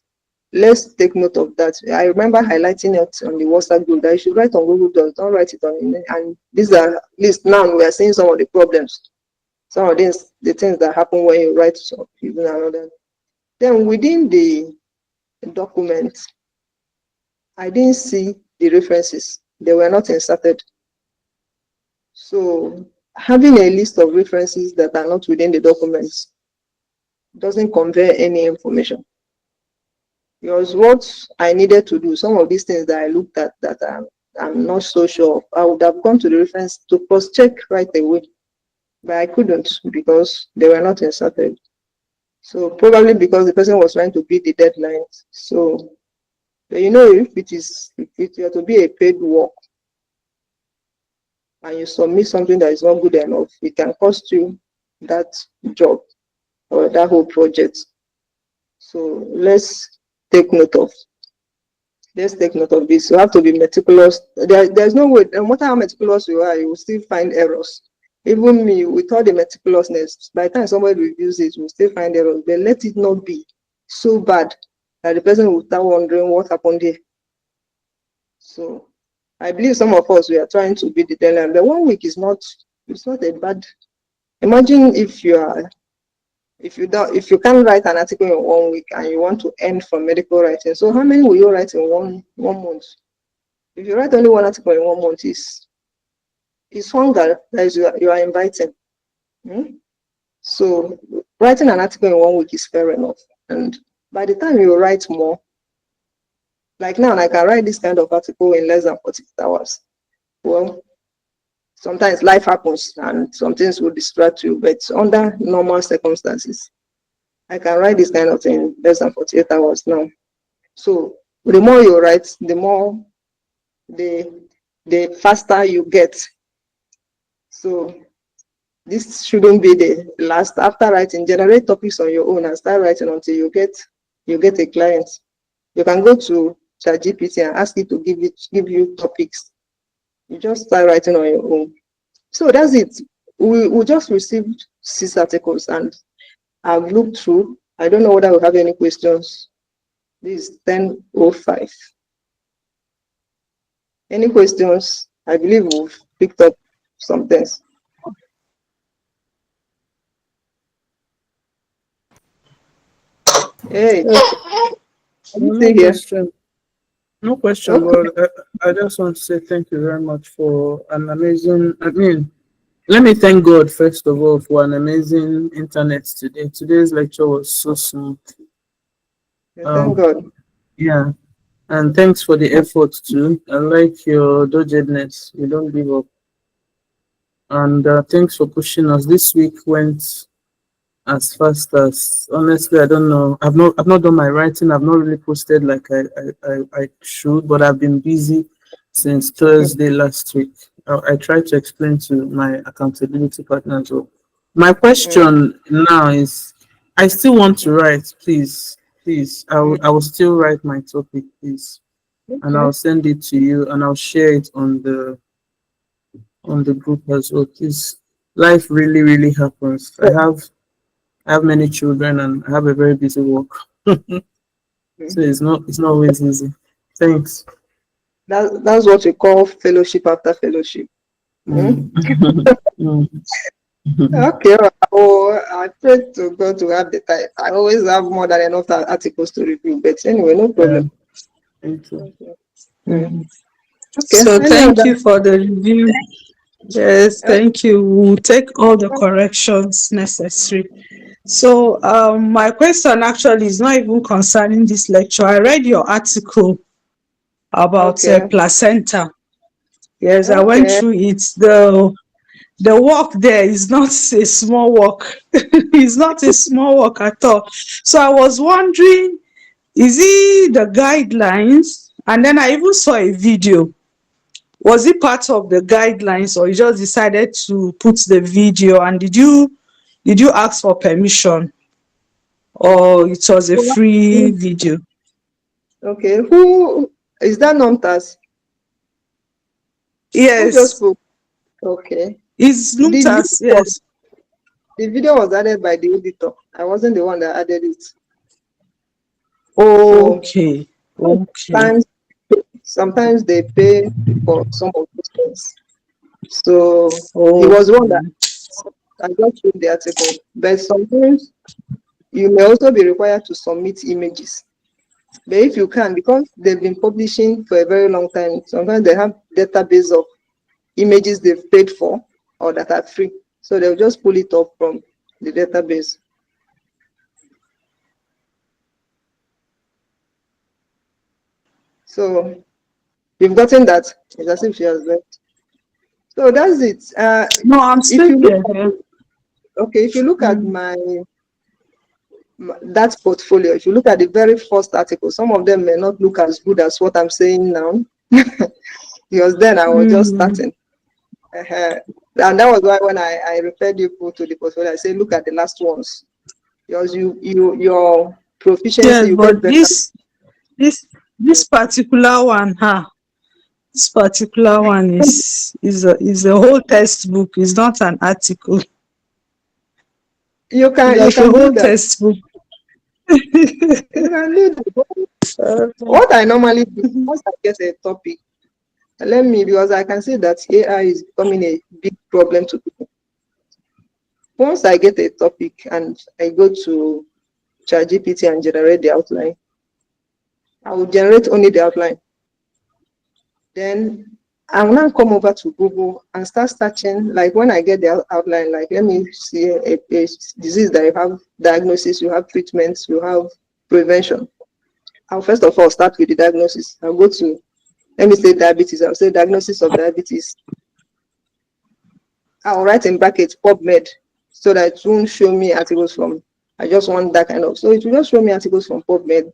Speaker 1: let's take note of that. I remember highlighting it on the WhatsApp group that you should write on Google Docs, don't write it on email. And these are, at least now we are seeing some of the problems. Some of the things that happen when you write even another. Then within the document, I didn't see the references. They were not inserted. So having a list of references that are not within the documents doesn't convey any information. Because what I needed to do, some of these things that I looked at that I'm not so sure of, I would have gone to the reference to cross-check right away. But I couldn't because they were not inserted. So probably because the person was trying to beat the deadlines. So, but you know, if it were to be a paid work and you submit something that is not good enough, it can cost you that job or that whole project. So let's take note of this. You have to be meticulous. There's no way, no matter how meticulous you are, you will still find errors. Even me, with all the meticulousness, by the time somebody reviews it, you will still find errors. But let it not be so bad that the person will start wondering what happened here. So I believe some of us, we are trying to beat the deadline. But 1 week is not, it's not a bad. Imagine if you can't write an article in 1 week and you want to end from medical writing. So how many will you write in one month? If you write only one article in 1 month, it's hunger that you are inviting. So writing an article in 1 week is fair enough. And by the time you write more, like now, I can write this kind of article in less than 48 hours. Well, sometimes life happens and some things will distract you, but under normal circumstances, I can write this kind of thing in less than 48 hours now. So the more you write, the more the faster you get. So this shouldn't be the last. After writing, generate topics on your own and start writing until you get a client. You can go to ChatGPT and ask it to give you topics. You just start writing on your own. So that's it. We just received 6 articles and I've looked through. I don't know whether we have any questions. This is 10:05. Any questions? I believe we've picked up some things. Hey, are you
Speaker 2: No
Speaker 1: still here?
Speaker 2: question. No question,
Speaker 1: Okay.
Speaker 2: but I just want to say thank you very much for an amazing. I mean, let me thank God first of all for an amazing internet today. Today's lecture was so smooth.
Speaker 1: Thank
Speaker 2: Um,
Speaker 1: God.
Speaker 2: yeah, and thanks for the effort too. I like your doggedness. You don't give up, and thanks for pushing us. This week went as fast as honestly I don't know. I've not done my writing. I've not really posted like I should, but I've been busy since Thursday last week. I tried to explain to my accountability partner as well. My question now is I still want to write, please. I will still write my topic, please. And
Speaker 1: Okay.
Speaker 2: I'll send it to you and I'll share it on the group as well. Please. Life really, really happens. I have I have many children and I have a very busy work. So
Speaker 1: Mhm.
Speaker 2: it's not always easy. Thanks.
Speaker 1: That's what we call fellowship after fellowship. Hmm?
Speaker 2: Mm. Mm.
Speaker 1: Okay. Oh, I pray to God to have the time. I always have more than enough articles to review. But anyway, no
Speaker 2: Yeah,
Speaker 1: problem.
Speaker 2: thank you.
Speaker 1: Okay. Mm.
Speaker 3: Mhm.
Speaker 1: Okay.
Speaker 3: So
Speaker 1: Any
Speaker 3: thank
Speaker 1: other?
Speaker 3: you for the review. Yes,
Speaker 1: Okay.
Speaker 3: thank you. We'll take all the corrections necessary. So my question actually is not even concerning this lecture. I read your article about
Speaker 1: Okay.
Speaker 3: placenta. Yes, I went
Speaker 1: Okay.
Speaker 3: through it. The work there is not a small work. It's not a small work at all. So I was wondering, is it the guidelines? And then I even saw a video. Was it part of the guidelines, or you just decided to put the video? And did you ask for permission, or it was a free video?
Speaker 1: Okay. Who is that non-task? Who just
Speaker 3: Yes,
Speaker 1: spoke? Okay.
Speaker 3: it's
Speaker 1: The video
Speaker 3: Lumtas.
Speaker 1: was,
Speaker 3: Yes.
Speaker 1: the video was added by the editor. I wasn't the one that added it. So
Speaker 3: Okay. Okay.
Speaker 1: sometimes sometimes they pay for some of those things. So he was one that
Speaker 3: Okay.
Speaker 1: I just read the article. But sometimes you may also be required to submit images. But if you can, because they've been publishing for a very long time, sometimes they have database of images they've paid for or that are free. So they'll just pull it up from the database. So you've gotten that. It's as if she has left. So that's it.
Speaker 3: No, I'm
Speaker 1: If
Speaker 3: still
Speaker 1: you look
Speaker 3: here.
Speaker 1: at
Speaker 3: Yeah.
Speaker 1: okay, if you look at
Speaker 3: Mm.
Speaker 1: that portfolio, if you look at the very first article, some of them may not look as good as what I'm saying now. Because then I was just
Speaker 3: Mm.
Speaker 1: starting. Uh-huh. And that was why when I referred you to the portfolio, I said, look at the last ones. Because your proficiency,
Speaker 3: Yes,
Speaker 1: you get
Speaker 3: but
Speaker 1: better.
Speaker 3: this particular one, this particular one is a whole textbook. It's not an article. It's
Speaker 1: You
Speaker 3: like a
Speaker 1: can do
Speaker 3: whole
Speaker 1: that.
Speaker 3: textbook.
Speaker 1: You can do that.
Speaker 3: Okay.
Speaker 1: What I normally do, once I get a topic, let me, because I can see that AI is becoming a big problem to people. Once I get a topic and I go to ChatGPT and generate the outline, I will generate only the outline. Then I will now come over to Google and start searching. Like when I get the outline, like let me see a disease that you have diagnosis, you have treatments, you have prevention. I'll first of all start with the diagnosis. I'll go to, let me say diabetes. I'll say diagnosis of diabetes. I'll write in brackets PubMed so that it won't show me articles from, I just want that kind of, so it will just show me articles from PubMed.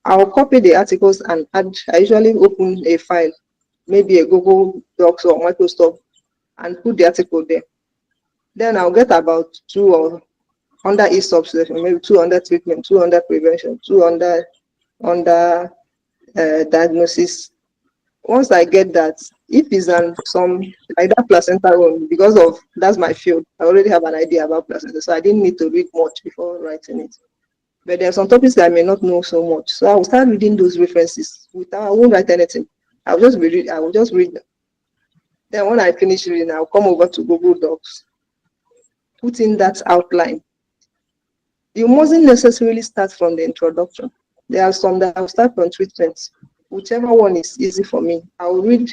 Speaker 1: I'll copy the articles and add, I usually open a file, maybe a Google Docs or Microsoft, and put the article there. Then I'll get about two or under each subsection, maybe two under treatment, two under prevention, two under diagnosis. Once I get that, if it's some like that placenta one, because of that's my field, I already have an idea about placenta, so I didn't need to read much before writing it. But there are some topics that I may not know so much, so I will start reading those references. Without, I won't write anything. I will just read them. Then when I finish reading, I'll come over to Google Docs, put in that outline. You mustn't necessarily start from the introduction. There are some that I'll start from treatments. Whichever one is easy for me, I'll read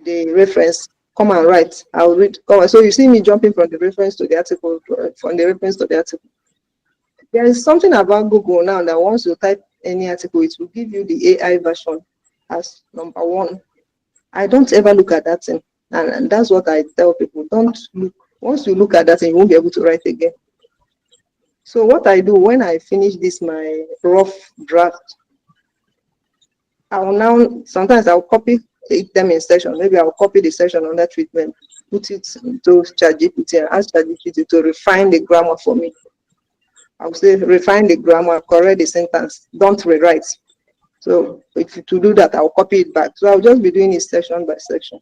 Speaker 1: the reference, come and write. I'll read, come on. So you see me jumping from the reference to the article, from the reference to the article. There is something about Google now that once you type any article, it will give you the AI version as number one. I don't ever look at that thing. And that's what I tell people. Don't look. Once you look at that thing, you won't be able to write again. So what I do when I finish this, my rough draft, I will now, sometimes I'll copy them in section. Maybe I'll copy the section under treatment, put it into ChatGPT and ask ChatGPT to refine the grammar for me. I'll say refine the grammar, correct the sentence, don't rewrite. So if to do that, I'll copy it back. So I'll just be doing it section by section.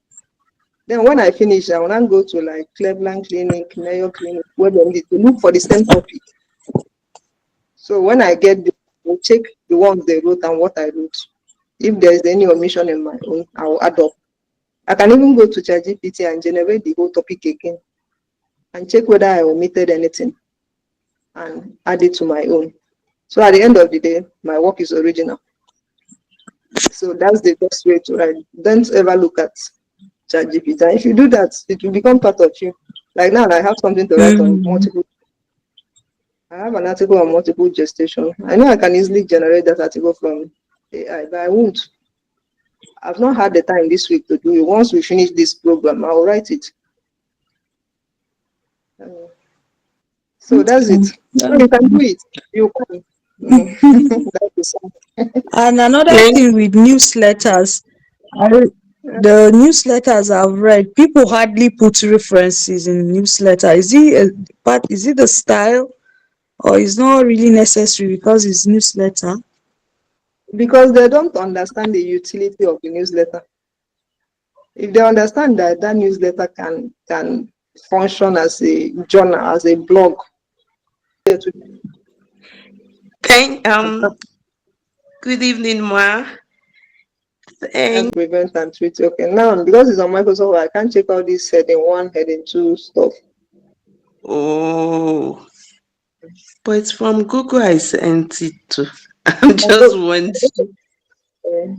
Speaker 1: Then when I finish, I will now go to like Cleveland Clinic, Mayo Clinic, where they need to look for the same topic. So when I get there, I will check the ones they wrote and what I wrote. If there is any omission in my own, I will add up. I can even go to ChatGPT and generate the whole topic again and check whether I omitted anything and add it to my own. So at the end of the day, my work is original. So that's the best way to write. Don't ever look at ChatGPT. And if you do that, it will become part of you. Like now, I have something to write on
Speaker 3: Mm.
Speaker 1: multiple. I have an article on multiple gestation. I know I can easily generate that article from AI, but I won't. I've not had the time this week to do it. Once we finish this program, I'll write it. So that's it.
Speaker 3: Okay.
Speaker 1: So you can do it. You can. That's the song.
Speaker 3: And another
Speaker 2: Thank
Speaker 3: thing with newsletters, I,
Speaker 1: Yeah.
Speaker 3: the newsletters I've read, people hardly put references in newsletter. Is it the style, or is not really necessary because it's newsletter?
Speaker 1: Because they don't understand the utility of the newsletter. If they understand that that newsletter can function as a journal, as a blog, to
Speaker 4: Thank good evening, Ma. Thank
Speaker 1: prevent and treat. Okay, now because it's on Microsoft, I can't check out this heading one, heading two stuff.
Speaker 4: oh, but it's from Google I sent it to. I'm
Speaker 1: And
Speaker 4: just wondering.
Speaker 1: uh,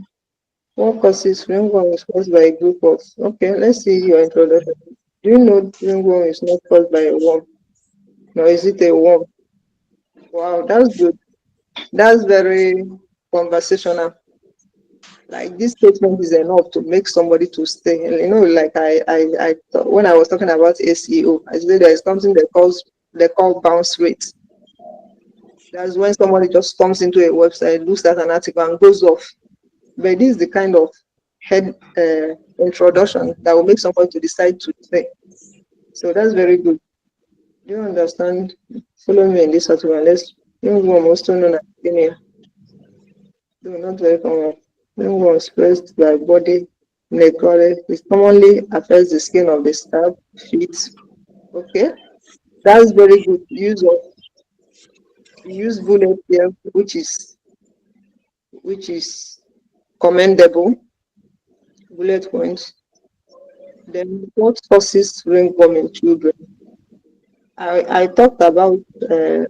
Speaker 1: what causes ringworm is caused by a group of. Okay, let's see your introduction. Do you know ringworm is not caused by a worm? Nor is it a worm? Wow, that's good. That's very conversational. Like this statement is enough to make somebody to stay. And, you know, like I thought, when I was talking about SEO, I said there is something they call bounce rate. That's when somebody just comes into a website, looks at an article and goes off. But this is the kind of head introduction that will make somebody to decide to stay. So that's very good. Do you understand? Follow me in this article. Let's ringworm, also known as tinea. Though not very common. Ringworm spreads by body necrotic. It commonly affects the skin of the scalp, feet. Okay, that's very good. Use bullet here, which is commendable. Bullet points. Then what causes ringworm in children? I talked about uh,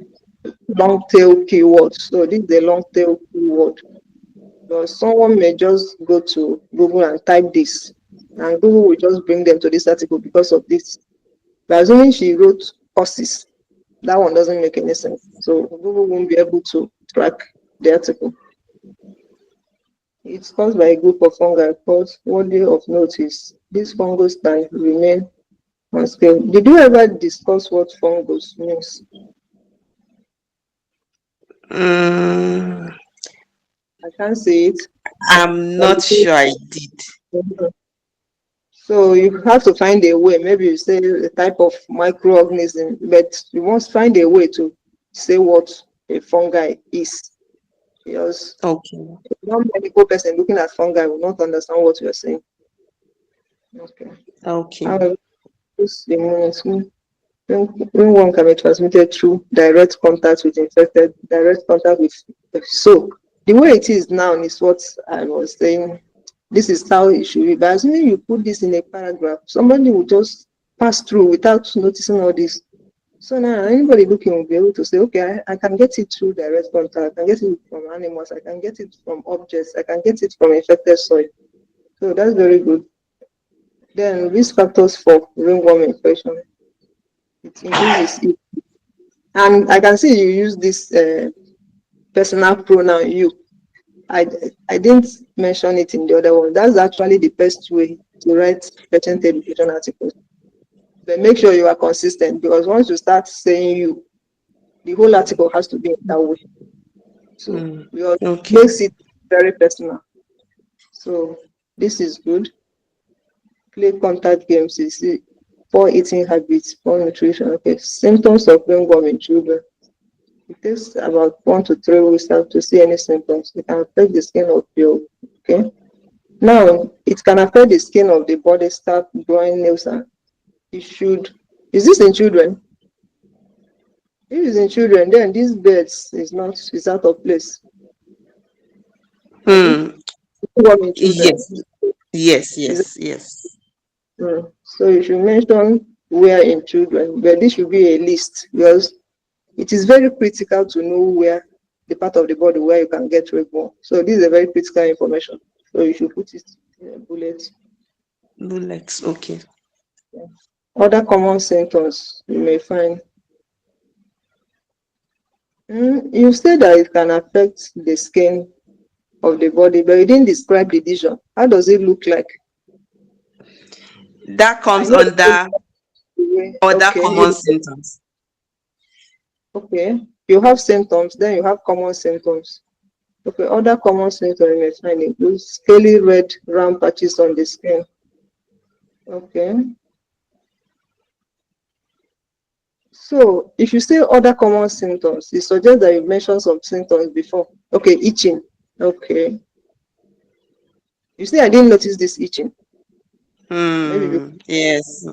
Speaker 1: long tail keywords. So this is a long tail keyword. But someone may just go to Google and type this, and Google will just bring them to this article because of this. But assuming she wrote courses, that one doesn't make any sense. So Google won't be able to track the article. It's caused by a group of fungi called worthy of notice. This fungus can remain on scale. Did you ever discuss what fungus means?
Speaker 4: Mm,
Speaker 1: I can't say it.
Speaker 4: I'm
Speaker 1: But
Speaker 4: not sure I did.
Speaker 1: so you have to find a way. Maybe you say a type of microorganism, but you must find a way to say what a fungi is. Because
Speaker 4: Okay.
Speaker 1: a non-medical person looking at fungi will not understand what you're saying. Okay.
Speaker 4: Okay.
Speaker 1: However, this immunity, ringworm can be transmitted through direct contact with infected, direct contact with. So the way it is now is what I was saying. This is how it should be. But assuming you put this in a paragraph, somebody will just pass through without noticing all this. So now anybody looking will be able to say, okay, I can get it through direct contact, I can get it from animals, I can get it from objects, I can get it from infected soil. So that's very good. Then risk factors for ringworm infection. It increases it. And I can see you use this personal pronoun you. I, I didn't mention it in the other one. That's actually the best way to write patent education articles. But make sure you are consistent, because once you start saying you, the whole article has to be in that way. So it
Speaker 4: Okay.
Speaker 1: makes it very personal. So this is good. Play contact games is poor eating habits, poor nutrition. Okay, symptoms of ringworm in children. It takes about 1 to 3 weeks to see any symptoms. It can affect the skin of your. Okay. Now, it can affect the skin of the body, scalp, groin, nails, and it should. Is this in children? If it's in children, then these beds is out of place. Abi?
Speaker 4: Hmm.
Speaker 1: What in children?
Speaker 4: Yes. Yes.
Speaker 1: Is
Speaker 4: Yes. Yes.
Speaker 1: So you should mention where in children, but this should be a list because it is very critical to know where the part of the body where you can get ringworm. So this is a very critical information. So you should put it in a bullet.
Speaker 4: Bullets. Okay.
Speaker 1: Other common symptoms you may find. You said that it can affect the skin of the body, but you didn't describe the lesion. How does it look like?
Speaker 4: That
Speaker 1: I
Speaker 4: comes
Speaker 1: know
Speaker 4: under other
Speaker 1: okay,
Speaker 4: common symptoms.
Speaker 1: okay. You have symptoms, then you have common symptoms. Okay, other common symptoms you may find include scaly red round patches on the skin. Okay. So if you say other common symptoms, it suggests that you mentioned some symptoms before. Okay, itching. Okay. You see, I didn't notice this itching. Maybe
Speaker 4: Yes.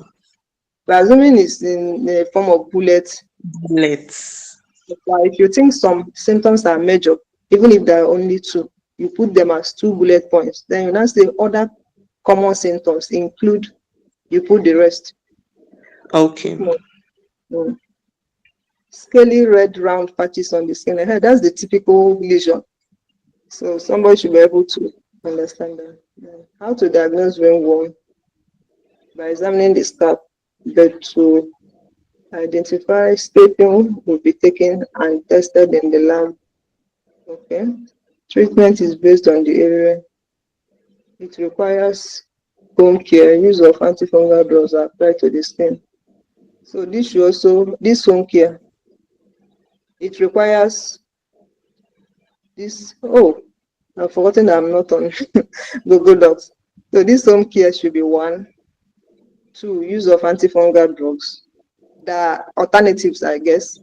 Speaker 1: but assuming it's in the form of bullets.
Speaker 4: Bullets.
Speaker 1: But if you think some symptoms are major, even if there are only two, you put them as 2 bullet points. Then you now say other common symptoms include, you put the rest.
Speaker 4: Okay.
Speaker 1: Mm. Scaly red round patches on the skin. That's the typical lesion. So somebody should be able to understand that. How to diagnose ringworm? By examining the scalp, but to identify scraping will be taken and tested in the lab. Okay. Treatment is based on the area. It requires home care. Use of antifungal drugs are applied to the skin. So this home care, it requires this. Oh, I've forgotten that I'm not on Google Docs. So this home care should be 1. 2, use of antifungal drugs. There are alternatives, I guess.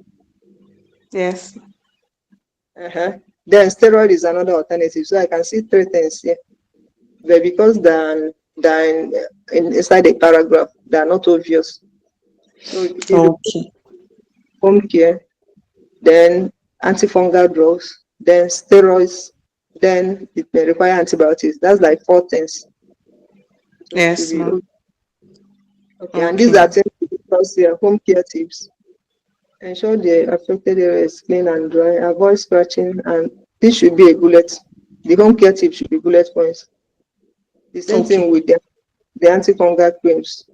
Speaker 4: Yes.
Speaker 1: Then steroid is another alternative. So I can see 3 things here. But because they're inside a paragraph, they are not obvious. So if you
Speaker 4: Okay.
Speaker 1: home care, then antifungal drugs, then steroids, then it may require antibiotics. That's like 4 things. So it should
Speaker 4: Yes,
Speaker 1: be
Speaker 4: ma'am.
Speaker 1: okay. And these
Speaker 4: Okay.
Speaker 1: are things to discuss here. Home care tips. Ensure the affected area is clean and dry. Avoid scratching, and this should be a bullet. The home care tip should be bullet points. The same thing
Speaker 4: Okay.
Speaker 1: with the antifungal creams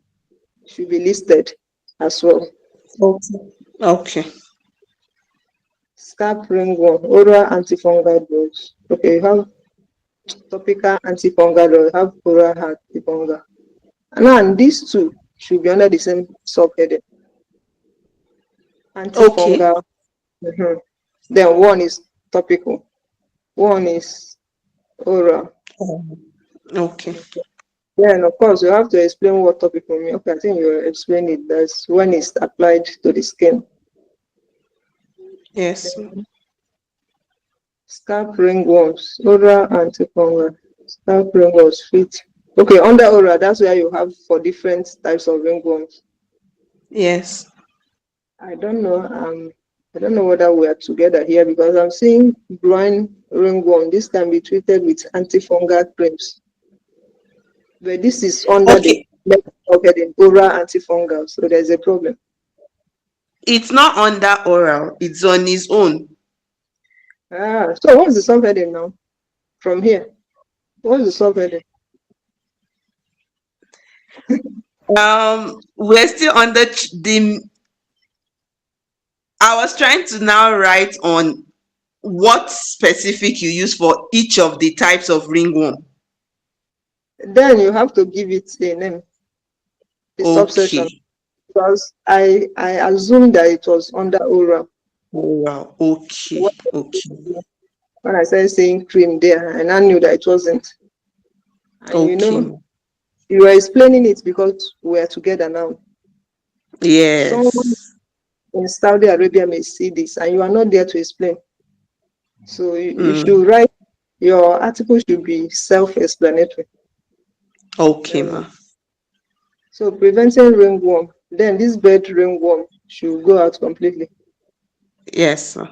Speaker 1: should be listed as well.
Speaker 4: Okay. Okay.
Speaker 1: Scalp ringworm, oral antifungal drugs. Okay, you have topical antifungal drugs, you have oral antifungal. And these two should be under the same subheading.
Speaker 4: Okay.
Speaker 1: Antifungal. Then one is topical, one is oral.
Speaker 4: Okay.
Speaker 1: Then, of course, you have to explain what topical means. Okay, I think you explained it. That's when it's applied to the skin.
Speaker 4: Yes.
Speaker 1: Scalp ringworms, oral antifungal. Scalp ringworms fit. Okay, under oral, that's where you have for different types of ringworms.
Speaker 4: Yes.
Speaker 1: I don't know. I don't know whether we are together here because I'm seeing groin ringworm. This can be treated with antifungal creams. But this is under the
Speaker 4: Okay.
Speaker 1: heading oral antifungal, so there's a problem.
Speaker 4: It's not under oral. It's on its own.
Speaker 1: So what's the subheading now? From here, what's the subheading?
Speaker 4: We're still on the. I was trying to now write on what specific you use for each of the types of ringworm.
Speaker 1: Then you have to give it a name, the subsection,
Speaker 4: Okay.
Speaker 1: because I assumed that it was under oral.
Speaker 4: Oral. Okay. Okay.
Speaker 1: When I started saying cream there, and I knew that it wasn't. And
Speaker 4: Okay.
Speaker 1: you were explaining it because we're together now. Someone
Speaker 4: Yes.
Speaker 1: in Saudi Arabia may see this, and you are not there to explain. So you
Speaker 4: Mm.
Speaker 1: should write, your article should be self-explanatory.
Speaker 4: Okay, ma.
Speaker 1: So preventing ringworm. Then this bed ringworm should go out completely.
Speaker 4: Yes, ma.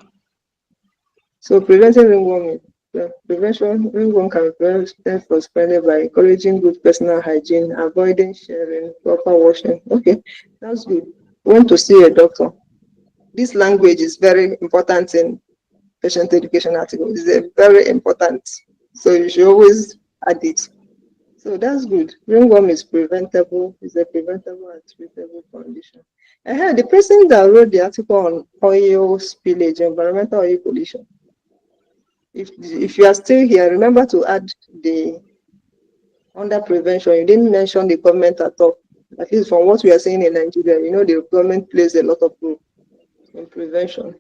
Speaker 1: So preventing ringworm, prevention ringworm can be prevented from spreading by encouraging good personal hygiene, avoiding sharing, proper washing. Okay, that's good. When to see a doctor. This language is very important in patient education articles. It's a very important. So you should always add it. So that's good. Ringworm is preventable. It's a preventable and treatable condition. I heard the person that wrote the article on oil spillage, environmental oil pollution. If you are still here, remember to add the under prevention. You didn't mention the government at all. At least from what we are seeing in Nigeria, the government plays a lot of role in prevention.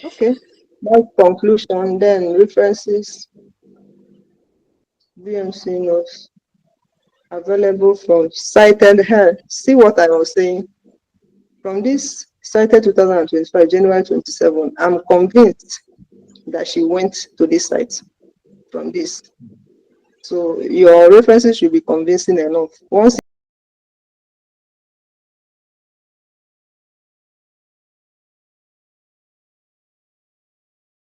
Speaker 1: Okay, that's conclusion. Then references, BMC notes available from cited here. See what I was saying. From this cited 2025, January 27, I'm convinced that she went to this site from this. So your references should be convincing enough. Once